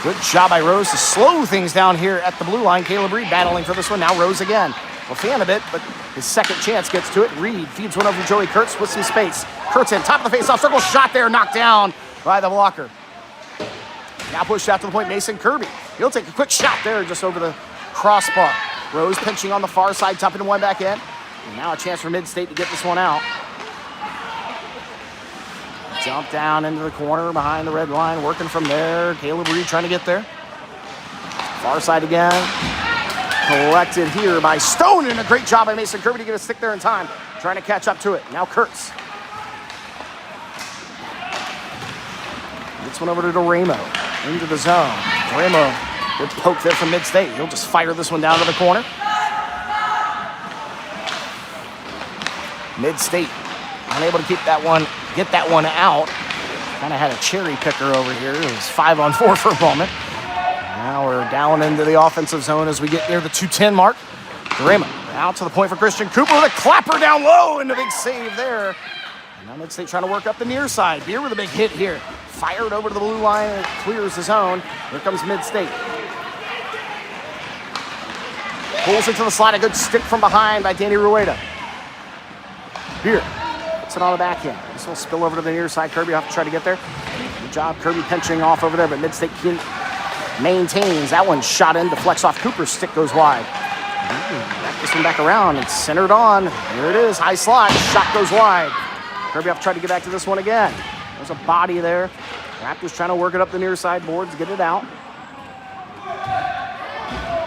Good job by Rose to slow things down here at the blue line. Caleb Reed battling for this one. Now Rose again. Will fan a bit, but his second chance gets to it. Reed feeds one over to Joey Kurtz with some space. Kurtz in top of the faceoff circle. Shot there. Knocked down by the blocker. Now pushed out to the point. Mason Kirby. He'll take a quick shot there just over the crossbar. Rose pinching on the far side, tumping one back in. And now a chance for Mid-State to get this one out. Jump down into the corner behind the red line, working from there. Caleb Reed trying to get there. Far side again. Collected here by Stone, and a great job by Mason Kirby to get a stick there in time. Trying to catch up to it. Now Kurtz. Gets one over to Ramo. Into the zone. Ramo, good poke there from Mid-State. He'll just fire this one down to the corner. Mid-State unable to keep that one, get that one out. Kind of had a cherry picker over here. It was 5-on-4 for a moment. Now we're down into the offensive zone as we get near the 2:10 mark. Ramo out to the point for Christian Cooper with a clapper down low and a big save there. And now Mid-State trying to work up the near side. Beer with a big hit here. Fired over to the blue line and it clears the zone. Here comes Mid-State. Pulls it to the slot. A good stick from behind by Danny Rueda. Beer. Puts it on the backhand. This will spill over to the near side. Kirby will have to try to get there. Good job. Kirby pinching off over there, but Mid-State maintains. That one shot in, deflects off Cooper's stick, goes wide. Back this one back around. It's centered on. Here it is. High slot. Shot goes wide. Kirby will have to try to get back to this one again. There's a body there. Raptors trying to work it up the near side boards, get it out.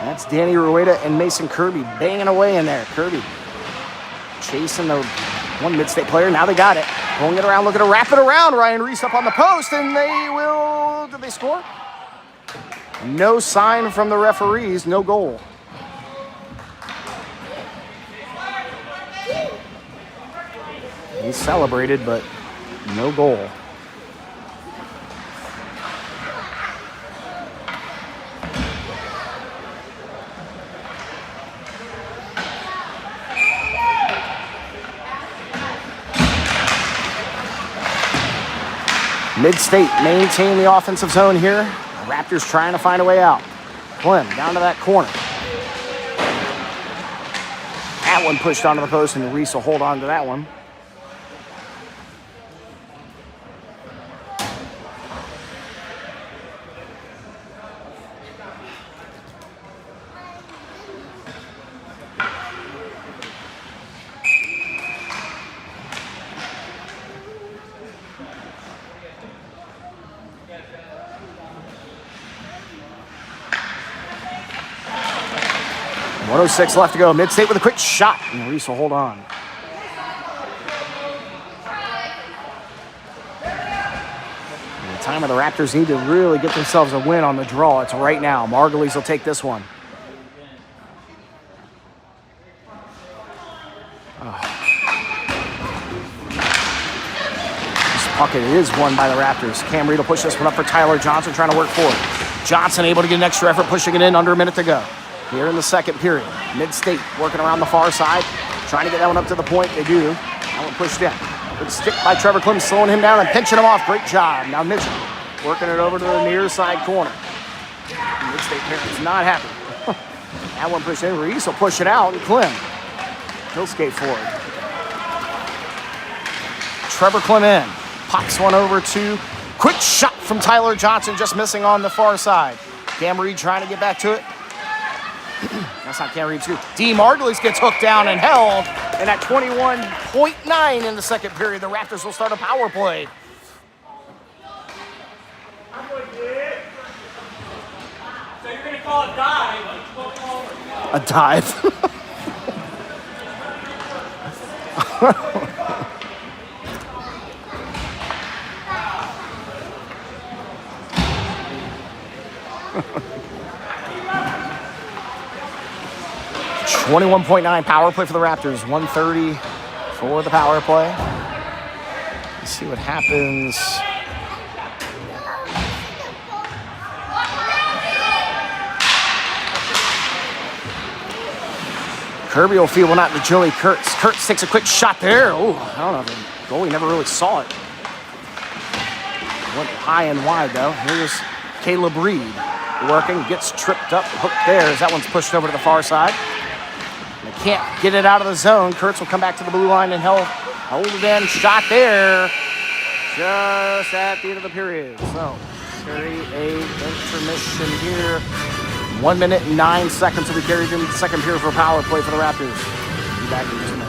That's Danny Rueda and Mason Kirby banging away in there. Kirby chasing the one Mid-State player. Now they got it. Pulling it around, looking to wrap it around. Ryan Reese up on the post, and they will... Did they score? No sign from the referees. No goal. He celebrated, but no goal. Mid-State maintain the offensive zone here. The Raptors trying to find a way out. Clem down to that corner. that one pushed onto the post, and Reese will hold on to that one. .106 left to go. Mid-State with a quick shot, and Reese will hold on. The time of the Raptors need to really get themselves a win on the draw. It's right now. Margulies will take this one. This pocket is won by the Raptors. Cam Reed will push this one up for Tyler Johnson, trying to work forward. Johnson able to get an extra effort, pushing it in under a minute to go. Here in the second period, Mid-State working around the far side, trying to get that one up to the point. They do. That one pushed in. Good stick by Trevor Clem, slowing him down and pinching him off. Great job. Now Mitchell working it over to the near side corner. Mid-State parents not happy. That one pushed in. Reese will push it out, and Clem, he'll skate forward. Trevor Clem in. Pops one over to. Quick shot from Tyler Johnson, just missing on the far side. Cam Reed trying to get back to it. That's not Cam Reed, too. D. Margulies gets hooked down and held. And at 21.9 in the second period, the Raptors will start a power play. So you're going to call a dive. A dive? 21.9 power play for the Raptors. 1:30 for the power play. Let's see what happens. Kirby will field one out to Joey Kurtz. Kurtz takes a quick shot there. Oh, I don't know. The goalie never really saw it. Went high and wide, though. Here's Caleb Reed working. Gets tripped up. Hooked there as that one's pushed over to the far side. They can't get it out of the zone. Kurtz will come back to the blue line and he'll hold it in. Shot there. Just at the end of the period. So, carry a intermission here. 1 minute and 9 seconds will be carried into the second period for a power play for the Raptors. Be back in just a minute.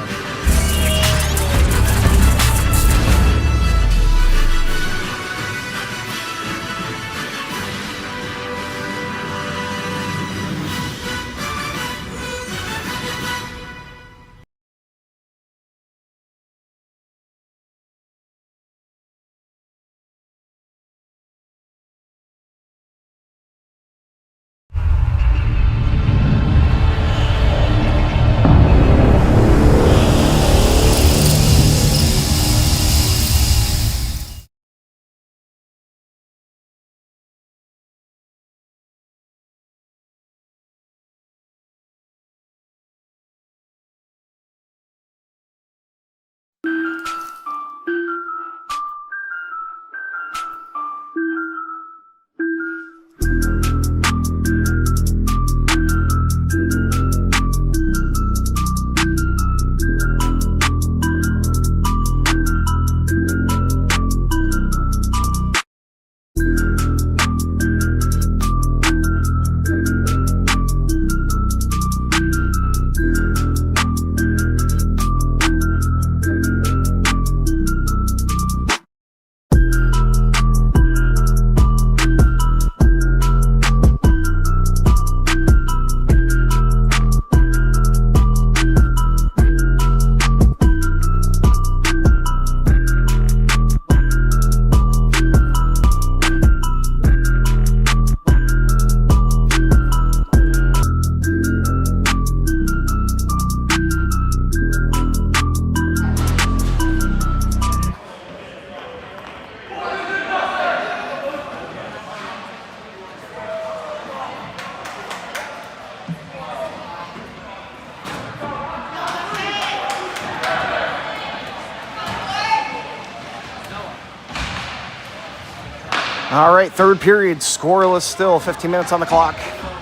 All right, third period, scoreless still, 15 minutes on the clock.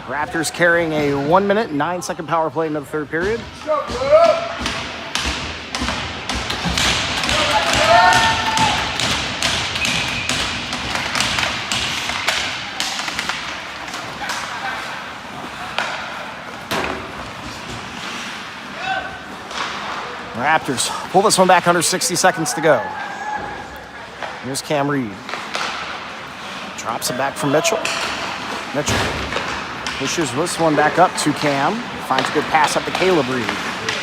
Raptors carrying a 1 minute, 9 second power play into the third period. Raptors pull this one back under 60 seconds to go. Here's Cam Reed. Drops it back from Mitchell. Mitchell pushes this one back up to Cam. Finds a good pass up to Caleb Reed.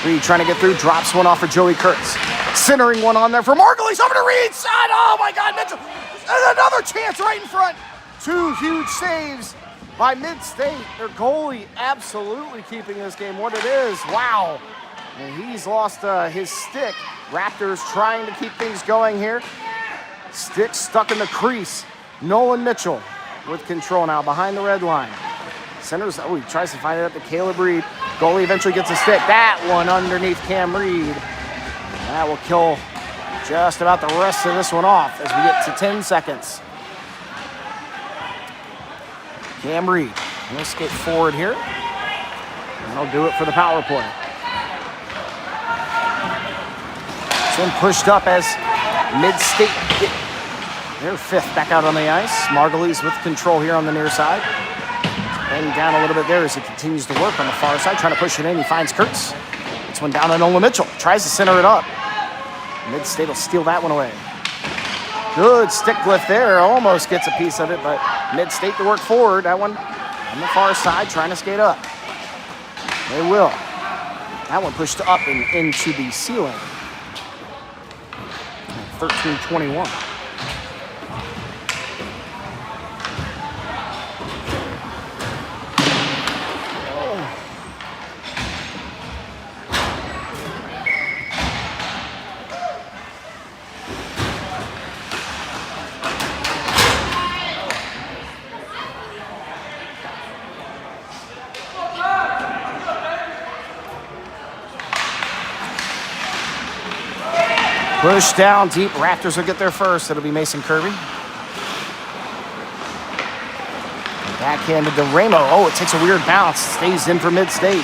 Reed trying to get through, drops one off for Joey Kurtz. Centering one on there for Margulies, over to Reed. Shot, oh my God, Mitchell. And another chance right in front. Two huge saves by Mid-State. Their goalie absolutely keeping this game what it is. Wow. And he's lost his stick. Raptors trying to keep things going here. Stick stuck in the crease. Nolan Mitchell with control now behind the red line. Centers, he tries to find it up to Caleb Reed. Goalie eventually gets a stick. That one underneath Cam Reed. That will kill just about the rest of this one off as we get to 10 seconds. Cam Reed, he'll skate forward here. And he'll do it for the power play. This one pushed up as Mid-State get their fifth back out on the ice. Margulies with control here on the near side. Banging down a little bit there as he continues to work on the far side, trying to push it in. He finds Kurtz. Gets one down on Nolan Mitchell. Tries to center it up. Mid-State will steal that one away. Good stick lift there. Almost gets a piece of it, but Mid-State to work forward. That one on the far side, trying to skate up. They will. That one pushed up and into the ceiling. 13-21. Push down deep. Raptors will get there first. It'll be Mason Kirby. Backhanded to Ramo. Oh, it takes a weird bounce. Stays in for Mid-State.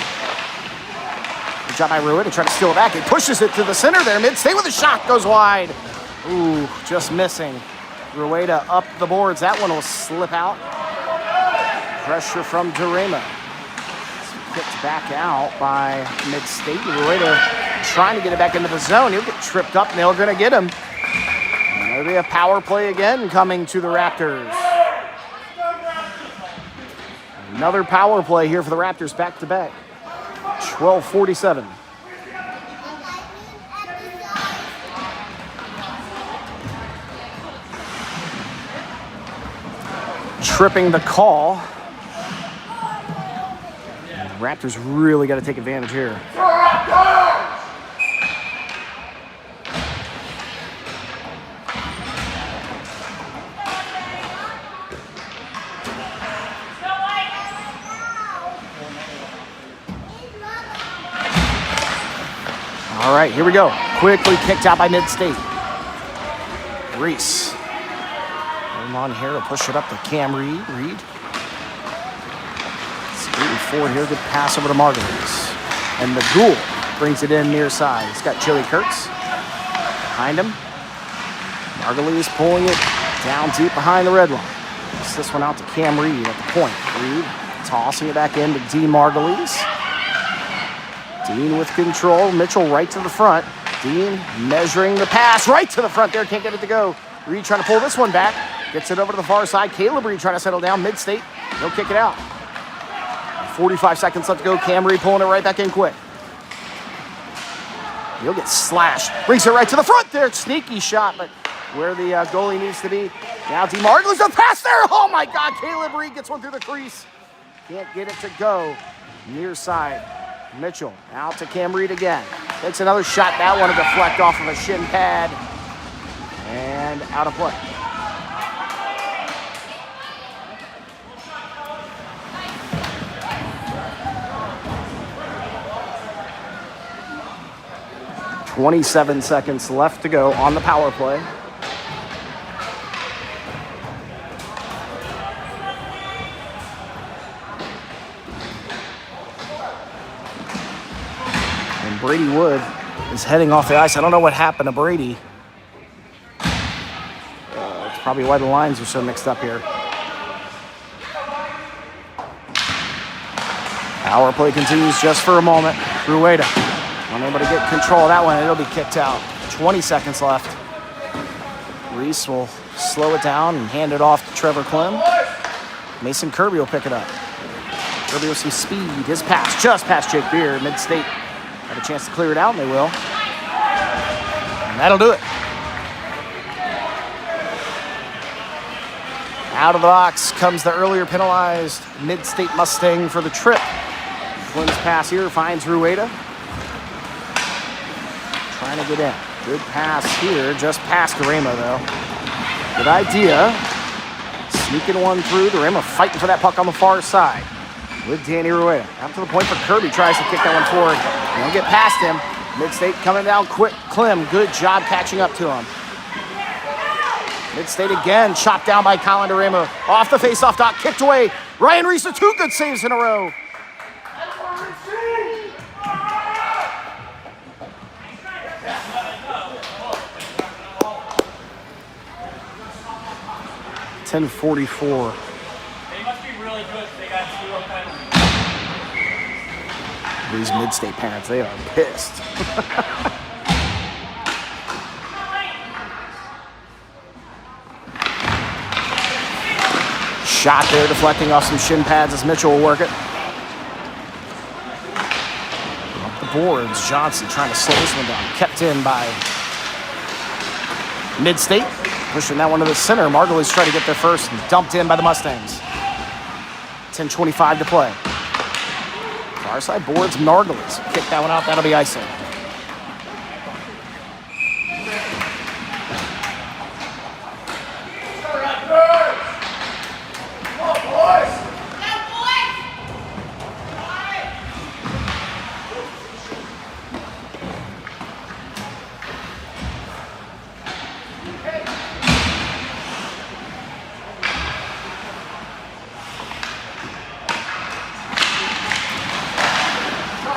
Good job by Rueda to try to steal it back. He pushes it to the center there. Mid-State with a shot. Goes wide. Ooh, just missing. Rueda up the boards. That one will slip out. Pressure from Durema. Kicked back out by Mid-State. Rueda trying to get it back into the zone. He'll get tripped up and they're going to get him. And there'll be a power play again coming to the Raptors. Another power play here for the Raptors back to back. 12:47. Tripping the call. Raptors really got to take advantage here. All right, here we go. Quickly kicked out by Mid-State. Reese. Hold on here. He'll push it up to Cam Reed. Skating forward here. Good pass over to Margulies. And the Ghoul brings it in near side. He's got Joey Kurtz behind him. Margulies pulling it down deep behind the red line. Puts this one out to Cam Reed at the point. Reed tossing it back in to Dean Margulies. Dean with control. Mitchell right to the front. Dean measuring the pass right to the front there. Can't get it to go. Reed trying to pull this one back. Gets it over to the far side. Caleb Reed trying to settle down. Mid-State. He'll kick it out. 45 seconds left to go. Cam Reed pulling it right back in quick. He'll get slashed. Brings it right to the front there. Sneaky shot, but where the goalie needs to be. Now Dean Margulies, the pass there. Oh my God. Caleb Reed gets one through the crease. Can't get it to go. Near side. Mitchell out to Cam Reed again. Takes another shot. That one to deflect off of a shin pad. And out of play. .27 seconds left to go on the power play. Brady Wood is heading off the ice. I don't know what happened to Brady. It's probably why the lines are so mixed up here. Power play continues just for a moment. Rueda unable to get control of that one. It'll be kicked out. 20 seconds left. Reese will slow it down and hand it off to Trevor Clem. Mason Kirby will pick it up. Kirby with some speed. His pass just past Jake Beer. Mid-State had a chance to clear it out, and they will. And that'll do it. Out of the box comes the earlier penalized Mid-State Mustang for the trip. Clem's pass here finds Rueda. Trying to get in. Good pass here, just past Durema, though. Good idea. Sneaking one through. Durema fighting for that puck on the far side with Danny Rueda. Out to the point for Kirby. Tries to kick that one forward. They don't get past him. Mid-State coming down quick. Clem, good job catching up to him. Mid-State again, chopped down by Colin Durema. Off the face-off dot, kicked away. Ryan Reese with 2 good saves in a row. .10:44. They must be really good if they got 0 penalties. These Mid-State parents, they are pissed. Shot there, deflecting off some shin pads as Mitchell will work it. Up the boards, Johnson trying to slow this one down. Kept in by Mid-State. Pushing that one to the center. Margulies try to get there first and dumped in by the Mustangs. 10:25 to play. Far side boards, Margulies. Kick that one out, that'll be icing.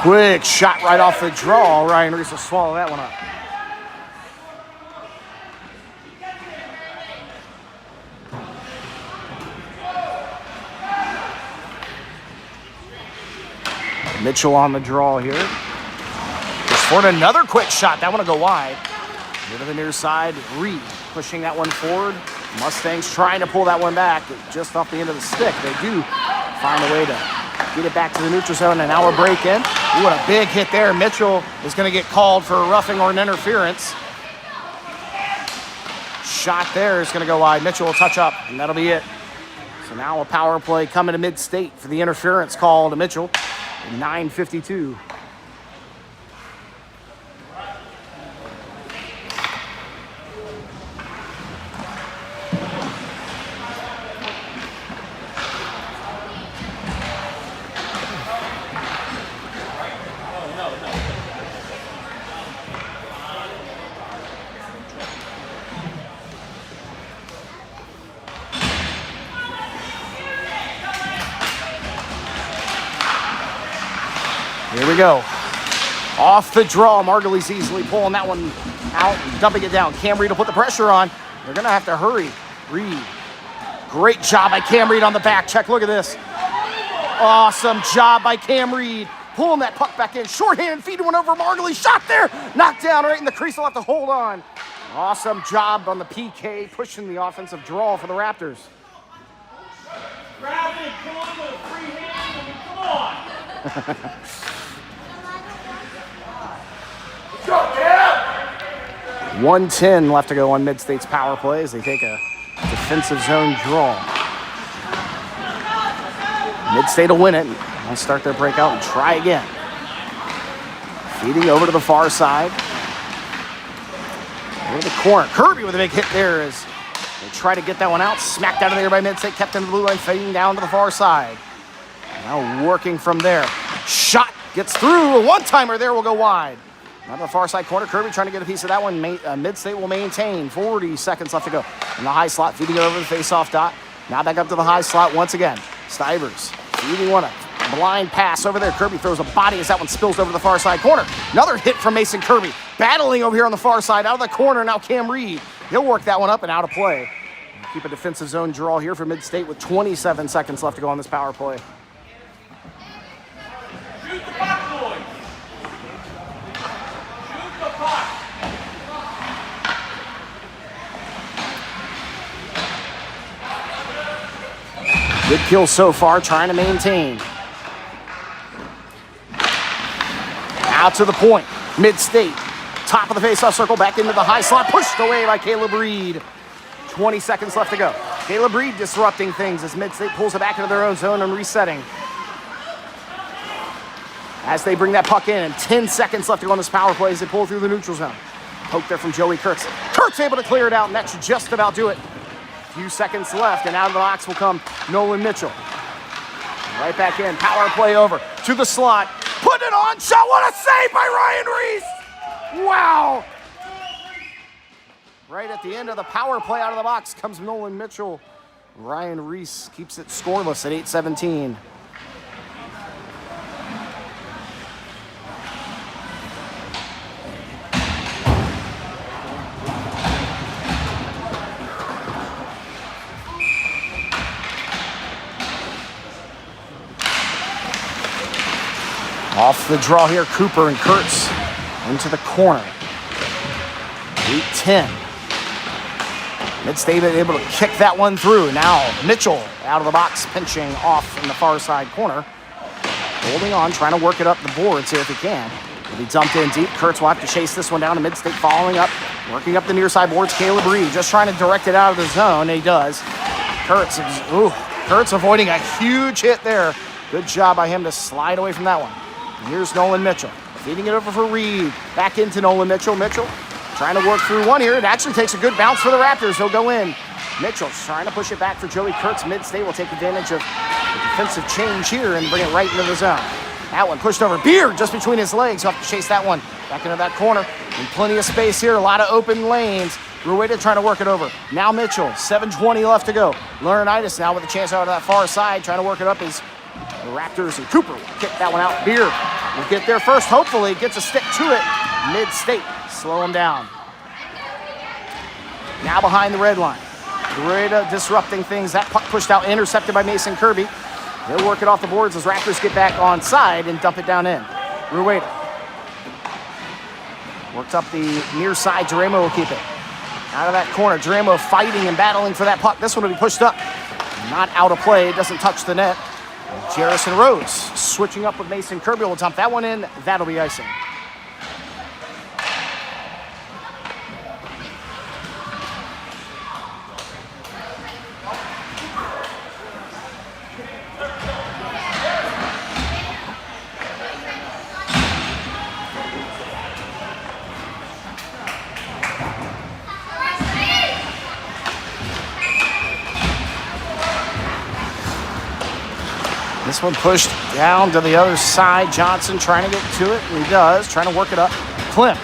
Quick shot right off the draw. Ryan Reese will swallow that one up. Mitchell on the draw here. Just for another quick shot. That one will go wide. Near to the near side. Reed pushing that one forward. Mustangs trying to pull that one back just off the end of the stick. They do find a way to get it back to the neutral zone, and now a break in. Ooh, what a big hit there. Mitchell is going to get called for a roughing or an interference. Shot there is going to go wide. Mitchell will touch up, and that'll be it. So now a power play coming to Mid-State for the interference call to Mitchell. 9:52. Here we go. Off the draw. Margulies easily pulling that one out and dumping it down. Cam Reed will put the pressure on. They're going to have to hurry. Reed. Great job by Cam Reed on the back check. Look at this. Awesome job by Cam Reed. Pulling that puck back in. Shorthand, feeding one over Margulies. Shot there. Knocked down right in the crease. They'll have to hold on. Awesome job on the PK. Pushing the offensive draw for the Raptors. Grab it and pull it with a free hand. I mean, come on. 1:10 left to go on Mid-State's power play as they take a defensive zone draw. Mid-State will win it. They'll start their breakout and try again. Feeding over to the far side. Over to the corner. Kirby with a big hit there as they try to get that one out. Smacked out of there by Mid-State. Kept in the blue line, fading down to the far side. Now working from there. Shot gets through. A one-timer there will go wide. Now to the far side corner. Kirby trying to get a piece of that one. Mid-State will maintain. 40 seconds left to go. In the high slot, feeding it over the face-off dot. Now back up to the high slot once again. Stivers feeding one up. Blind pass over there. Kirby throws a body as that one spills over the far side corner. Another hit from Mason Kirby. Battling over here on the far side. Out of the corner now Cam Reed. He'll work that one up and out of play. Keep a defensive zone draw here for Mid-State with 27 seconds left to go on this power play. Shoot the puck, boys. Shoot the puck. Good kill so far, trying to maintain. Out to the point. Mid-State. Top of the face-off circle, back into the high slot. Pushed away by Caleb Reed. 20 seconds left to go. Caleb Reed disrupting things as Mid-State pulls it back into their own zone and resetting. As they bring that puck in, and 10 seconds left to go on this power play as they pull through the neutral zone. Poke there from Joey Kurtz. Kurtz able to clear it out, and that should just about do it. Few seconds left, and out of the box will come Nolan Mitchell. Right back in, power play over to the slot. Put it on, shot, what a save by Ryan Reese! Wow! Right at the end of the power play out of the box comes Nolan Mitchell. Ryan Reese keeps it scoreless at 8:17. Off the draw here, Cooper and Kurtz into the corner. 8-10. Mid-State able to kick that one through. Now Mitchell out of the box, pinching off in the far side corner. Holding on, trying to work it up the boards here if he can. He'll be dumped in deep. Kurtz will have to chase this one down to Mid-State, following up, working up the near side boards. Caleb Reed just trying to direct it out of the zone, and he does. Kurtz avoiding a huge hit there. Good job by him to slide away from that one. Here's Nolan Mitchell, feeding it over for Reed. Back into Nolan Mitchell. Mitchell trying to work through one here. It actually takes a good bounce for the Raptors. He'll go in. Mitchell's trying to push it back for Joey Kurtz. Mid-State will take advantage of the defensive change here and bring it right into the zone. That one pushed over. Beard just between his legs. He'll have to chase that one back into that corner. And plenty of space here. A lot of open lanes. Rueda trying to work it over. Now Mitchell, 7:20 left to go. Laurinaitis now with a chance out of that far side, trying to work it up as the Raptors and Cooper will kick that one out. Beard will get there first. Hopefully gets a stick to it. Mid-State slow him down. Now behind the red line. Rueda disrupting things. That puck pushed out, intercepted by Mason Kirby. They'll work it off the boards as Raptors get back on side and dump it down in. Rueda worked up the near side. Jeremo will keep it. Out of that corner, Jeremo fighting and battling for that puck. This one will be pushed up. Not out of play. It doesn't touch the net. Jarrison Rose switching up with Mason Kirby will dump that one in. That'll be icing. This one pushed down to the other side. Johnson trying to get to it, and he does. Trying to work it up. Klim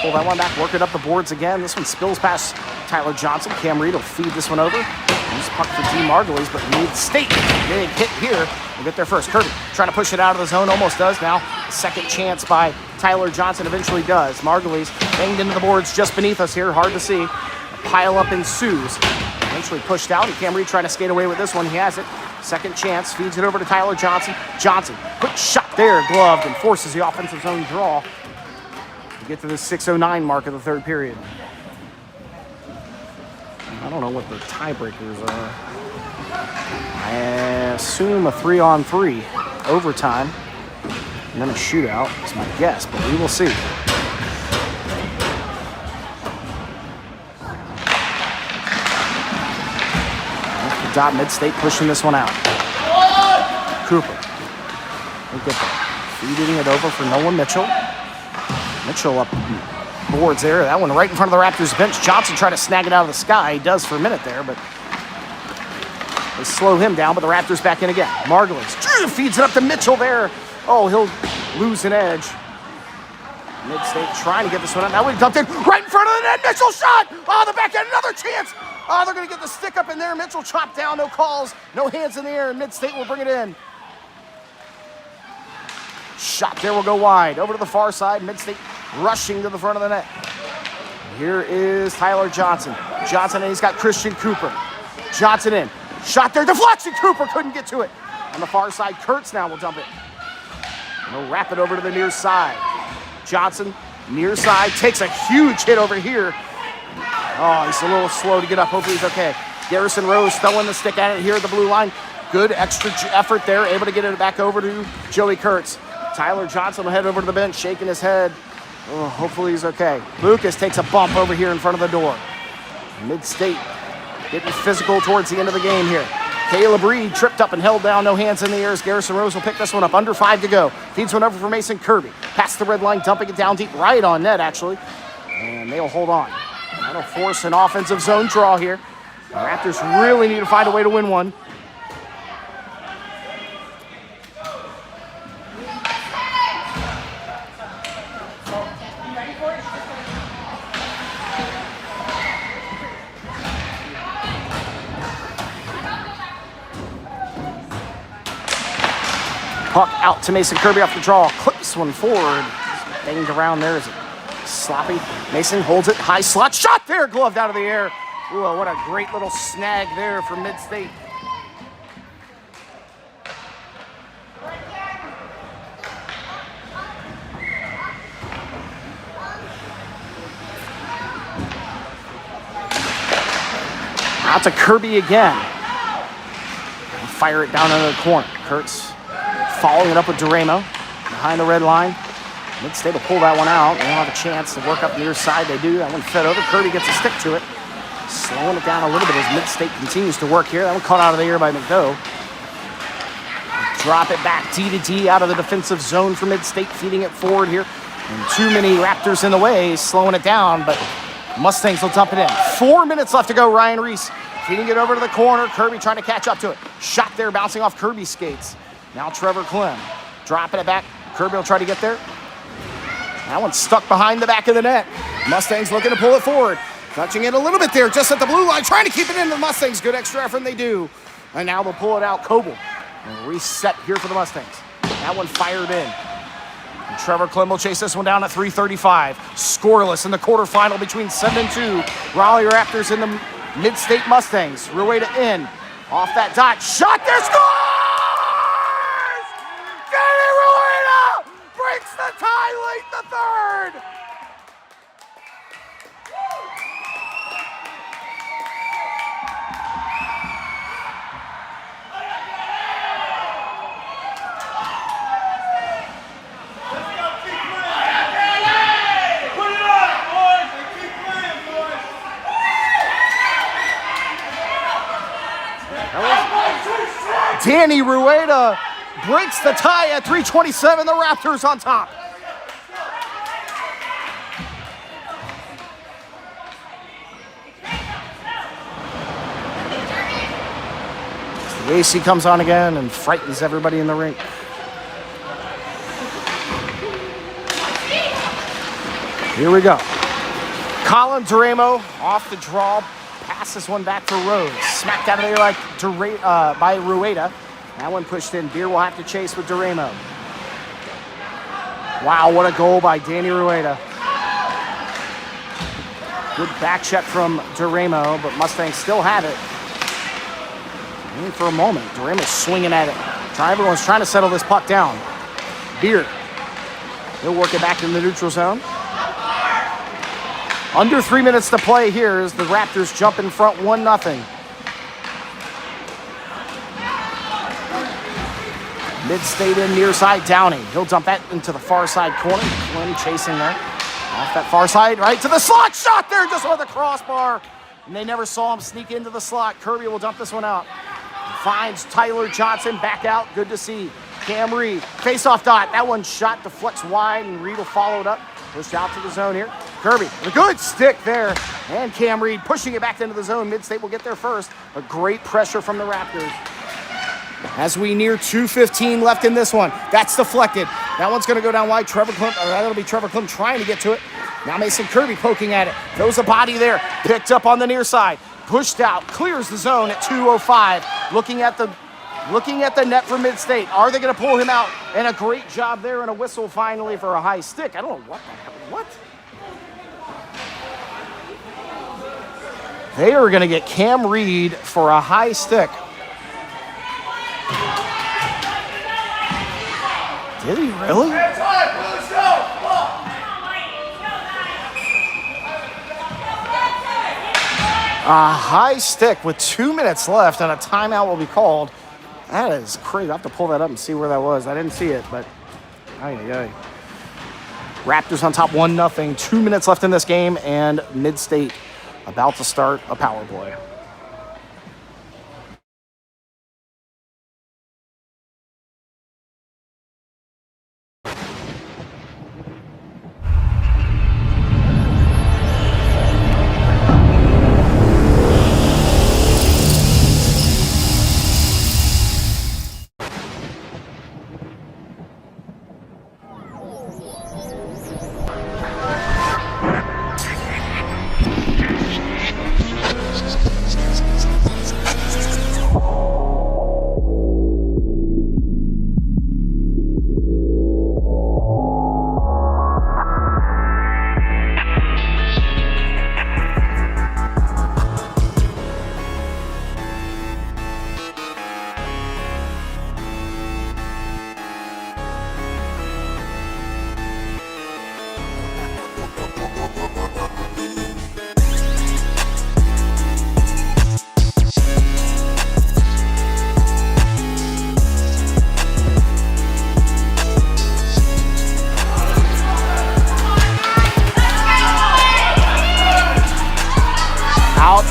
pull that one back, work it up the boards again. This one spills past Tyler Johnson. Cam Reed will feed this one over. Use puck for D. Margulies, but Mid-State, big hit here. We'll get there first. Kirby trying to push it out of the zone, almost does now. Second chance by Tyler Johnson eventually does. Margulies banged into the boards just beneath us here. Hard to see. A pile up ensues. Eventually pushed out, and Cam Reed trying to skate away with this one. He has it. Second chance, feeds it over to Tyler Johnson. Johnson, quick shot there, gloved, and forces the offensive zone draw to get to the 6:09 mark of the third period. I don't know what the tiebreakers are. I assume a 3-on-3 overtime, and then a shootout is my guess, but we will see. Mid-State pushing this one out. Cooper will get there. Feeding it over for Nolan Mitchell. Mitchell up boards there. That one right in front of the Raptors bench. Johnson trying to snag it out of the sky. He does for a minute there, but they slow him down, but the Raptors back in again. Margulies feeds it up to Mitchell there. Oh, he'll lose an edge. Mid-State trying to get this one out. That one dumped in right in front of the net. Mitchell shot. Oh, the back end, another chance. Oh, they're going to get the stick up in there. Mitchell chopped down, no calls, no hands in the air, and Mid-State will bring it in. Shot there will go wide. Over to the far side. Mid-State rushing to the front of the net. Here is Tyler Johnson. Johnson, and he's got Christian Cooper. Johnson in. Shot there. Deflection. Cooper couldn't get to it. On the far side, Kurtz now will dump it. And he'll wrap it over to the near side. Johnson, near side, takes a huge hit over here. Oh, he's a little slow to get up. Hopefully he's okay. Garrison Rose throwing the stick at it here at the blue line. Good extra effort there, able to get it back over to Joey Kurtz. Tyler Johnson will head over to the bench, shaking his head. Oh, hopefully he's okay. Lucas takes a bump over here in front of the door. Mid-State getting physical towards the end of the game here. Caleb Reed tripped up and held down, no hands in the air as Garrison Rose will pick this one up. Under 5 to go. Feeds one over for Mason Kirby. Past the red line, dumping it down deep, right on net actually. And they'll hold on. That'll force an offensive zone draw here. The Raptors really need to find a way to win one. Puck out to Mason Kirby off the draw. Clips one forward. Banged around there. Is it sloppy? Mason holds it. High slot. Shot there. Gloved out of the air. Ooh, what a great little snag there for Mid-State. Out to Kirby again. And fire it down into the corner. Kurtz following it up with Duramo behind the red line. Mid-State will pull that one out. They don't have a chance to work up near side. They do. That one fed over. Kirby gets a stick to it. Slowing it down a little bit as Mid-State continues to work here. That one caught out of the air by McDough. Drop it back D to D out of the defensive zone for Mid-State, feeding it forward here. And too many Raptors in the way, slowing it down, but Mustangs will dump it in. 4 minutes left to go. Ryan Reese feeding it over to the corner. Kirby trying to catch up to it. Shot there, bouncing off Kirby's skates. Now Trevor Clem dropping it back. Kirby will try to get there. That one's stuck behind the back of the net. Mustangs looking to pull it forward. Touching it a little bit there, just at the blue line, trying to keep it in the Mustangs. Good extra effort, and they do. And now they'll pull it out. Coble. And reset here for the Mustangs. That one fired in. And Trevor Clem will chase this one down at 3:35. Scoreless in the quarterfinal between 7 and 2. Raleigh Raptors and the Mid-State Mustangs. Rueda in. Off that dot. Shot there. Scores! Danny Rueda breaks the tie late in the third. Danny Rueda breaks the tie at 3:27. The Raptors on top. The AC comes on again and frightens everybody in the rink. Here we go. Colin Duramo off the draw. Passes one back for Rose. Smacked out of there like by Rueda. That one pushed in. Beer will have to chase with Duramo. Wow, what a goal by Danny Rueda. Good back check from Duramo, but Mustangs still have it. And for a moment, Duramo's swinging at it. Everyone's trying to settle this puck down. Beer. He'll work it back in the neutral zone. Under 3 minutes to play here as the Raptors jump in front 1-0. Mid-State in near side, Downey. He'll dump that into the far side corner. Flynn chasing there. Off that far side, right to the slot. Shot there just over the crossbar. And they never saw him sneak into the slot. Kirby will dump this one out. Finds Tyler Johnson back out. Good to see. Cam Reed, face-off dot. That one shot deflects wide, and Reed will follow it up. Pushed out to the zone here. Kirby, a good stick there. And Cam Reed pushing it back into the zone. Mid-State will get there first. A great pressure from the Raptors. As we near 2:15 left in this one. That's deflected. That one's going to go down wide. That'll be Trevor Clem trying to get to it. Now Mason Kirby poking at it. Throws a body there. Picked up on the near side. Pushed out. Clears the zone at 2:05. Looking at the looking at the net for Mid-State. Are they going to pull him out? And a great job there, and a whistle finally for a high stick. I don't know what the hell. What? They are going to get Cam Reed for a high stick. Did he really? A high stick with 2 minutes left, and a timeout will be called. That is crazy. I have to pull that up and see where that was. I didn't see it, but ay. Raptors on top 1-0. 2 minutes left in this game, and Mid-State about to start a power play.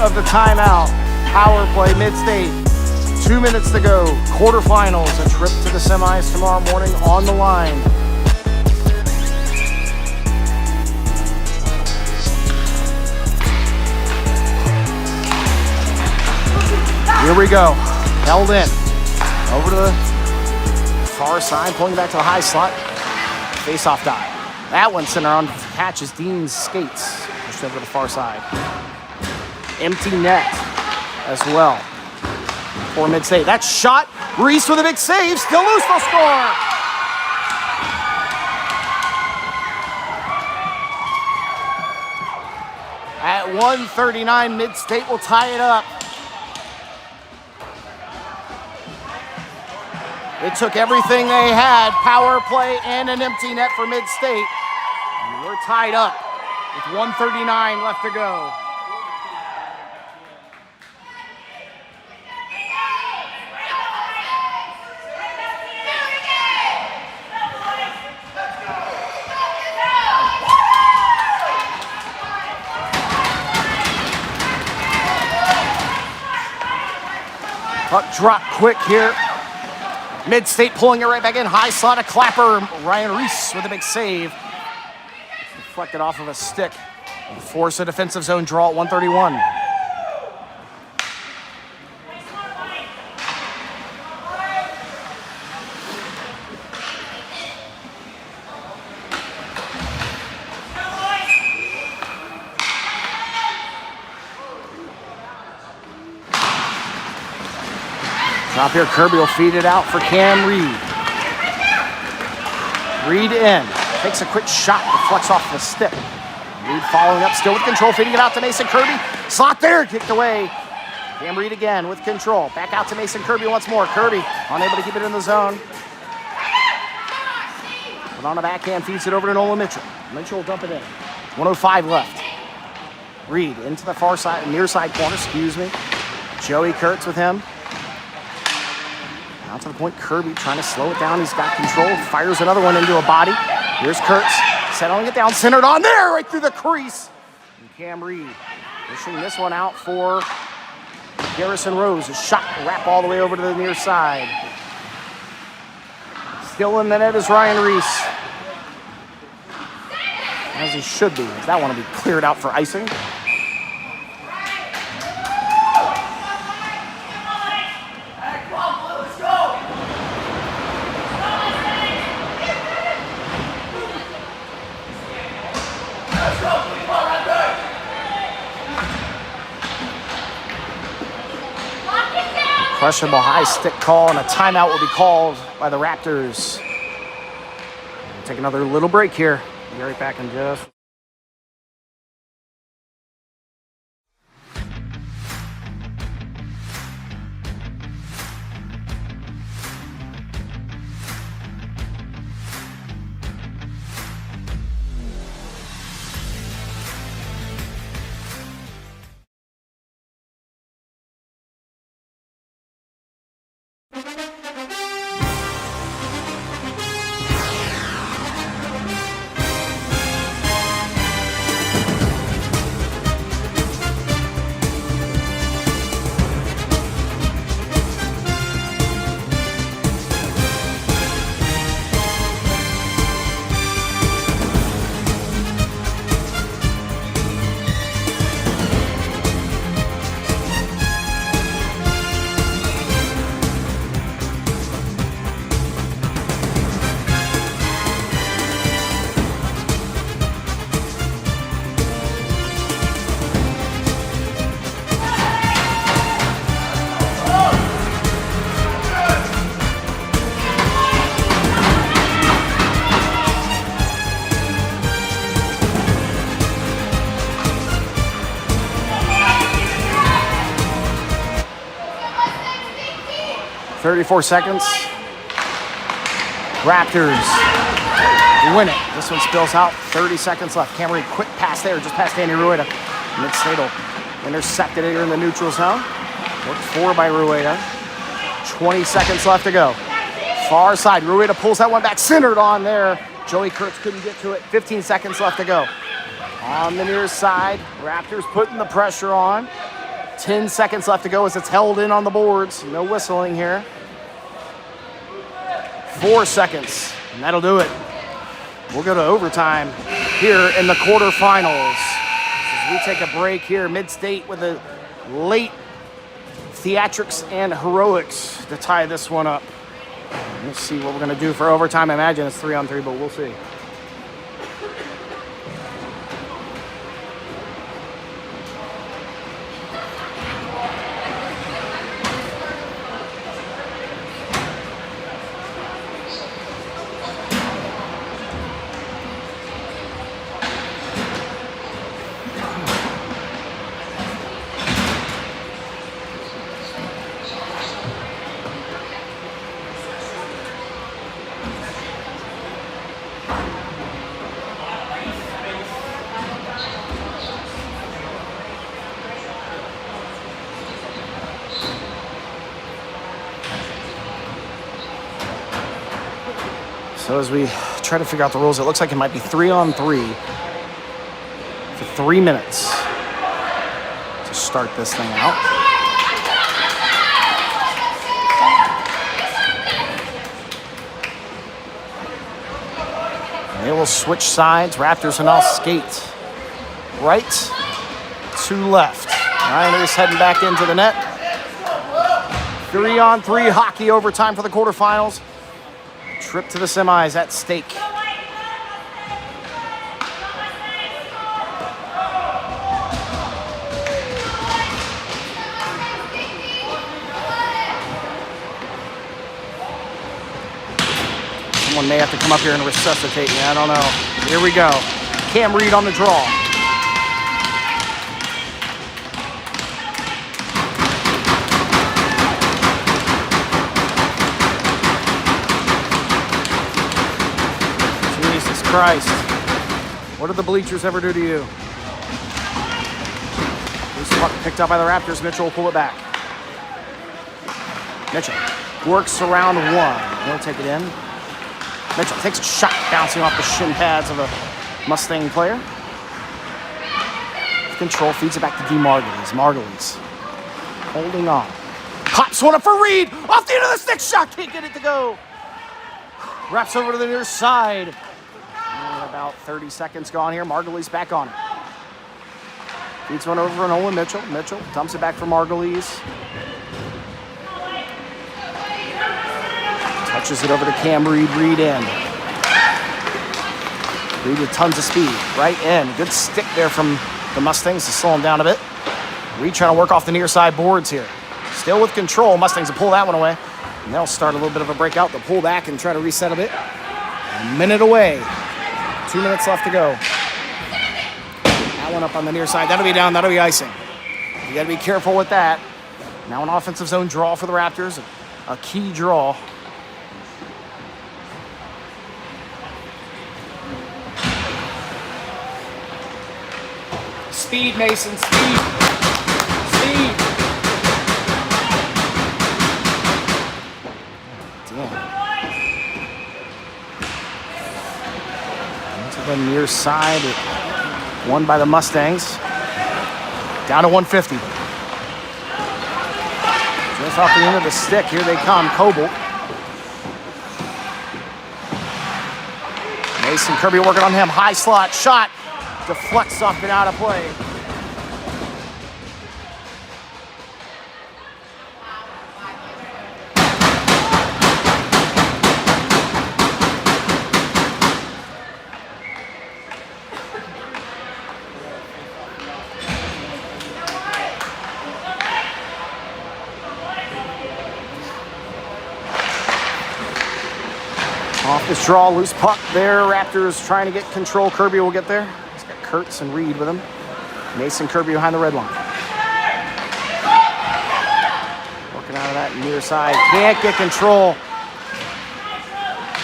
Of the timeout, power play, Mid-State, 2 minutes to go, quarterfinals, a trip to the semis tomorrow morning on the line. Here we go, held in, over to the far side, pulling back to the high slot, face-off dive. That one center on catches Dean's skates, pushed over to the far side. Empty net as well for Mid-State. That shot, Reese with a big save, still loose, they'll score. At 1:39, Mid-State will tie it up. It took everything they had, power play and an empty net for Mid-State. We're tied up with 1:39 left to go. Puck drop quick here. Mid-State pulling it right back in. High slot, a clapper. Ryan Reese with a big save. Deflected off of a stick. Force a defensive zone draw at 1:31. Drop here, Kirby will feed it out for Cam Reed. Reed in, takes a quick shot, deflects off the stick. Reed following up, still with control, feeding it out to Mason Kirby. Slot there, kicked away. Cam Reed again with control. Back out to Mason Kirby once more. Kirby unable to keep it in the zone. But on a backhand, feeds it over to Nolan Mitchell. Mitchell will dump it in. 1:05 left. Reed into the far side, near side corner, excuse me. Joey Kurtz with him. Out to the point, Kirby trying to slow it down. He's got control, fires another one into a body. Here's Kurtz, settling it down, centered on there, right through the crease. And Cam Reed pushing this one out for Garrison Rose. A shot wrap all the way over to the near side. Still in the net is Ryan Reese. As he should be. That one will be cleared out for icing. Questionable high stick call, and a timeout will be called by the Raptors. We'll take another little break here. Be right back in just. .34 seconds. Raptors win it. This one spills out. 30 seconds left. Camry, quick pass there, just past Danny Rueda. Mid-state will intercept it here in the neutral zone. Worked 4 by Rueda. 20 seconds left to go. Far side. Rueda pulls that one back, centered on there. Joey Kurtz couldn't get to it. 15 seconds left to go. On the near side, Raptors putting the pressure on. 10 seconds left to go as it's held in on the boards. No whistling here. 4 seconds, and that'll do it. We'll go to overtime here in the quarterfinals. As we take a break here mid-state with a late theatrics and heroics to tie this one up. Let's see what we're going to do for overtime. I imagine it's 3-on-3, but we'll see. So as we try to figure out the rules, it looks like it might be 3-on-3 for 3 minutes to start this thing out. And they will switch sides. Raptors will now skate right to left. Niners heading back into the net. 3-on-3 hockey overtime for the quarterfinals. Trip to the semis at stake. Someone may have to come up here and resuscitate me. I don't know. Here we go. Cam Reed on the draw. Christ. What did the bleachers ever do to you? Loose puck picked up by the Raptors. Mitchell will pull it back. Mitchell works around one. He'll take it in. Mitchell takes a shot, bouncing off the shin pads of a Mustang player. Control, feeds it back to D. Margulies. Margulies holding on. Pops one up for Reed. Off the end of the stick shot. Can't get it to go. Wraps over to the near side. About 30 seconds gone here. Margulies back on it. Feeds one over for Nolan Mitchell. Mitchell dumps it back for Margulies. Touches it over to Cam Reed. Reed in. Reed with tons of speed. Right in. Good stick there from the Mustangs to slow him down a bit. Reed trying to work off the near side boards here. still with control. Mustangs will pull that one away. And they'll start a little bit of a breakout. They'll pull back and try to reset a bit. A minute away. 2 minutes left to go. That one up on the near side. That'll be down. That'll be icing. You got to be careful with that. Now an offensive zone draw for the Raptors. A key draw. Speed, Mason. Speed. Speed. Into the near side. Won by the Mustangs. Down to 150. Just off the end of the stick. Here they come. Coble. Mason Kirby working on him. High slot. Shot. Deflects up and out of play. Off this draw, loose puck there. Raptors trying to get control. Kirby will get there. He's got Kurtz and Reed with him. Mason Kirby behind the red line. Working out of that near side. Can't get control.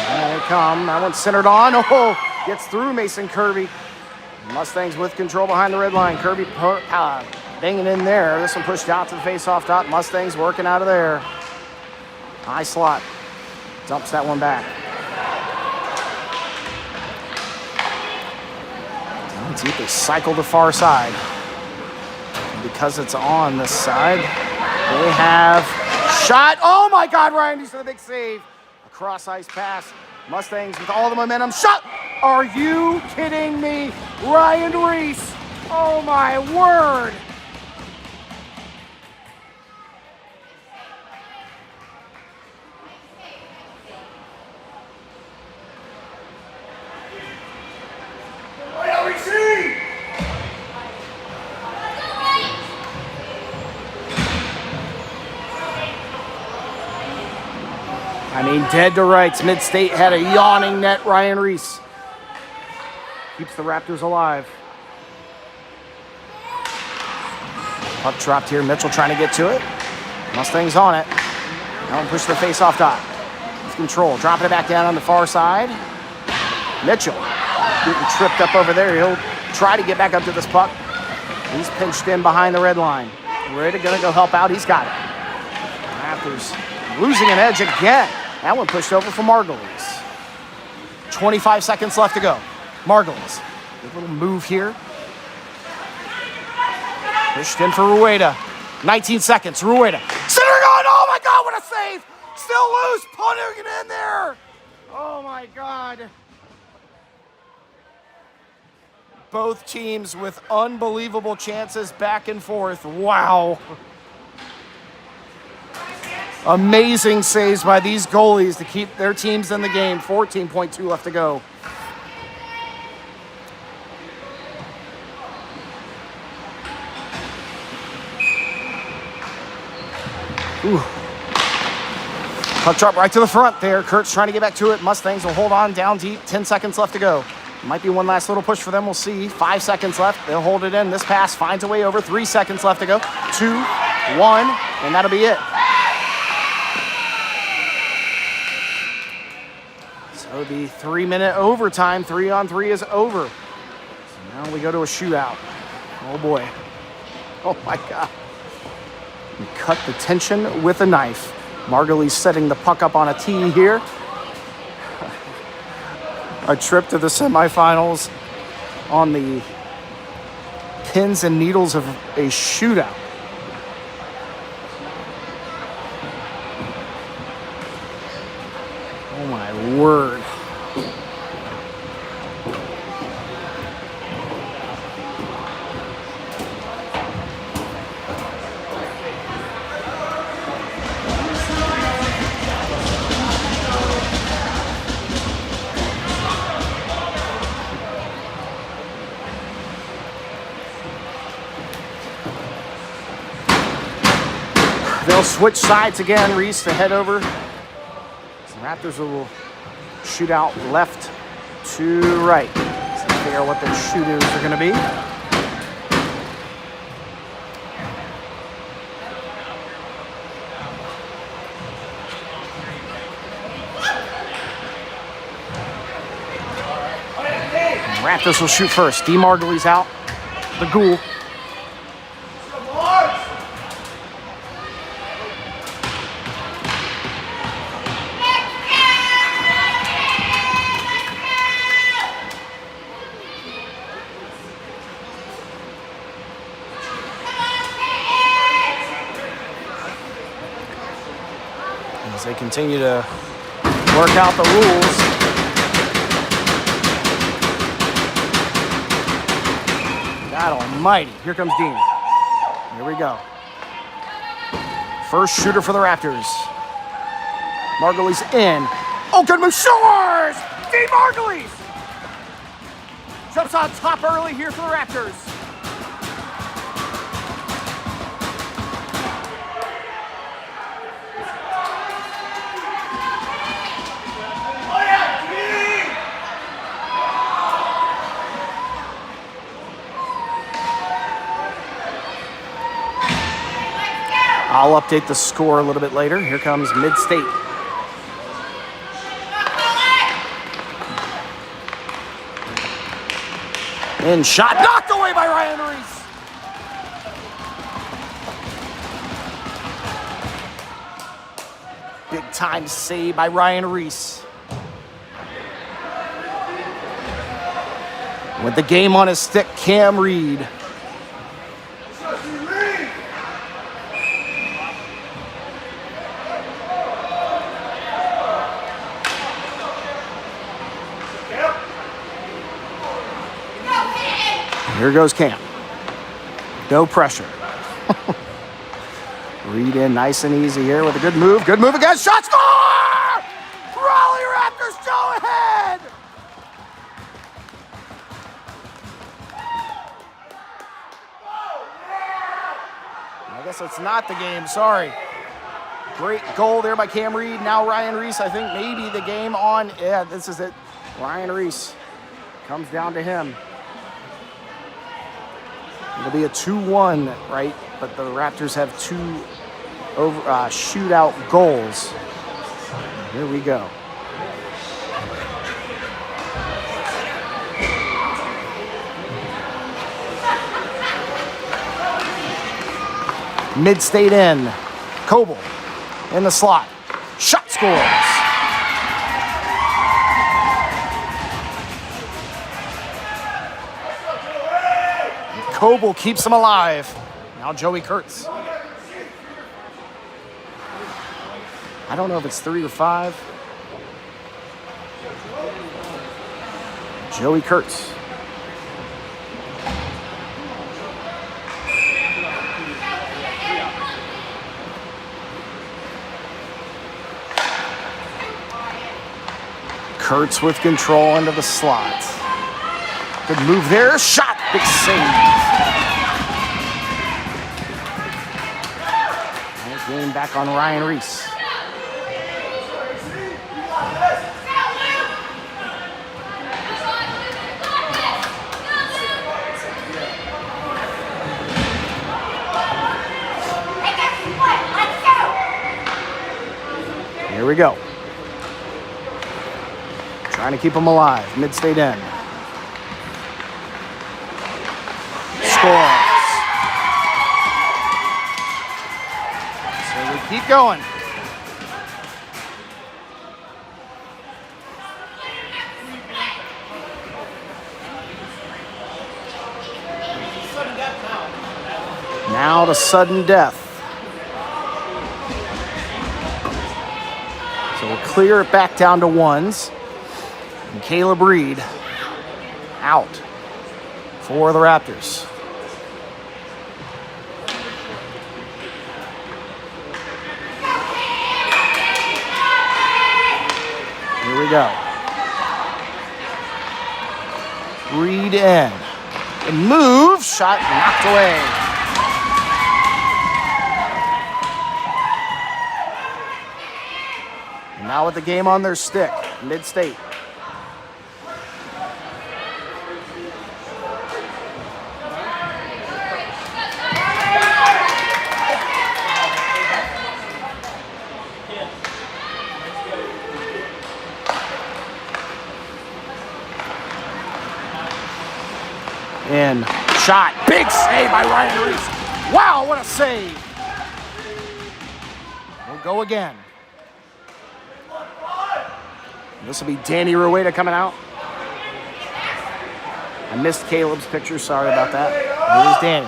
There they come. That one's centered on. Oh, gets through Mason Kirby. Mustangs with control behind the red line. Kirby banging in there. This one pushed out to the face-off dot. Mustangs working out of there. High slot. Dumps that one back. Deep, they cycle to far side. And because it's on this side, they have shot. Oh my God, Ryan Reese with a big save. A cross ice pass. Mustangs with all the momentum. Shot! Are you kidding me? Ryan Reese. Oh my word. I mean, dead to rights. Mid-State had a yawning net. Ryan Reese keeps the Raptors alive. Puck dropped here. Mitchell trying to get to it. Mustangs on it. Now one push the face-off dot. With control. Dropping it back down on the far side. Mitchell getting tripped up over there. He'll try to get back up to this puck. He's pinched in behind the red line. Ready to go help out. He's got it. Raptors losing an edge again. That one pushed over for Margulies. 25 seconds left to go. Margulies. A little move here. Pushed in for Rueda. 19 seconds. Rueda. Centering on. Oh my God, what a save. Still loose. Putting it in there. Oh my God. Both teams with unbelievable chances back and forth. Wow. Amazing saves by these goalies to keep their teams in the game. 14.2 left to go. Ooh. Puck drop right to the front there. Kurt's trying to get back to it. Mustangs will hold on down deep. 10 seconds left to go. Might be one last little push for them. We'll see. 5 seconds left. They'll hold it in. This pass finds a way over. 3 seconds left to go. 2, 1, and that'll be it. So the 3-minute overtime, 3-on-3 is over. So now we go to a shootout. Oh boy. Oh my God. We cut the tension with a knife. Margulies setting the puck up on a tee here. A trip to the semifinals on the pins and needles of a shootout. Oh my word. They'll switch sides again. Reese to head over. The Raptors will shoot out left to right. Let's figure out what their shooters are going to be. Raptors will shoot first. D. Margulies out. The Ghoul. As they continue to work out the rules. God almighty. Here comes Dean. Here we go. First shooter for the Raptors. Margulies in. Oh, good move. Shores! Dean Margulies! Jumps on top early here for the Raptors. I'll update the score a little bit later. Here comes Mid-State. And shot knocked away by Ryan Reese. Big time save by Ryan Reese. With the game on his stick, Cam Reed. Here goes Cam. No pressure. Read in nice and easy here with a good move. Good move again. Shot score! Raleigh Raptors go ahead! I guess it's not the game. Sorry. Great goal there by Cam Reed. Now Ryan Reese, I think maybe the game on. Yeah, this is it. Ryan Reese comes down to him. It'll be a 2-1, right? But the Raptors have two shootout goals. Here we go. Mid-State in. Coble in the slot. Shot scores. Coble keeps him alive. Now Joey Kurtz. I don't know if it's 3 or 5. Joey Kurtz. Kurtz with control into the slot. Good move there. Shot. Big save. Game back on Ryan Reese. Here we go. Trying to keep them alive. Mid-State end. Scores. So we keep going. Now to sudden death. So we'll clear it back down to ones. And Caleb Reed out for the Raptors. Here we go. Reed in. The move, shot knocked away. Now with the game on their stick, mid-state. And shot. Big save by Ryan Reese. Wow, what a save. We'll go again. This will be Danny Rueda coming out. I missed Caleb's picture. Sorry about that. Here's Danny.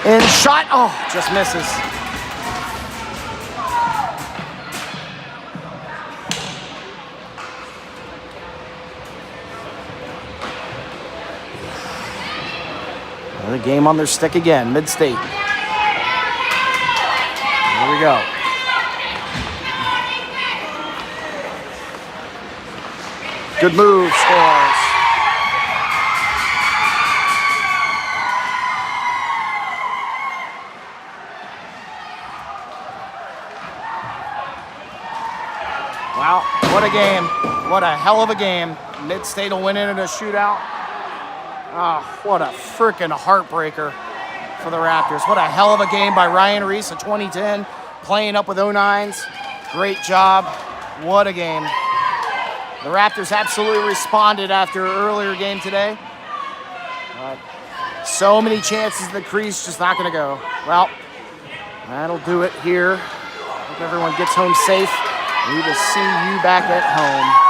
And shot, oh, just misses. Another game on their stick again, mid-state. Here we go. Good move, scores. Wow, what a game. What a hell of a game. Mid-state will win it in a shootout. Oh, what a freaking heartbreaker for the Raptors. What a hell of a game by Ryan Reese of 2010, playing up with 09s. Great job. What a game. The Raptors absolutely responded after an earlier game today. So many chances in the crease, just not going to go. Well, that'll do it here. Hope everyone gets home safe. We will see you back at home.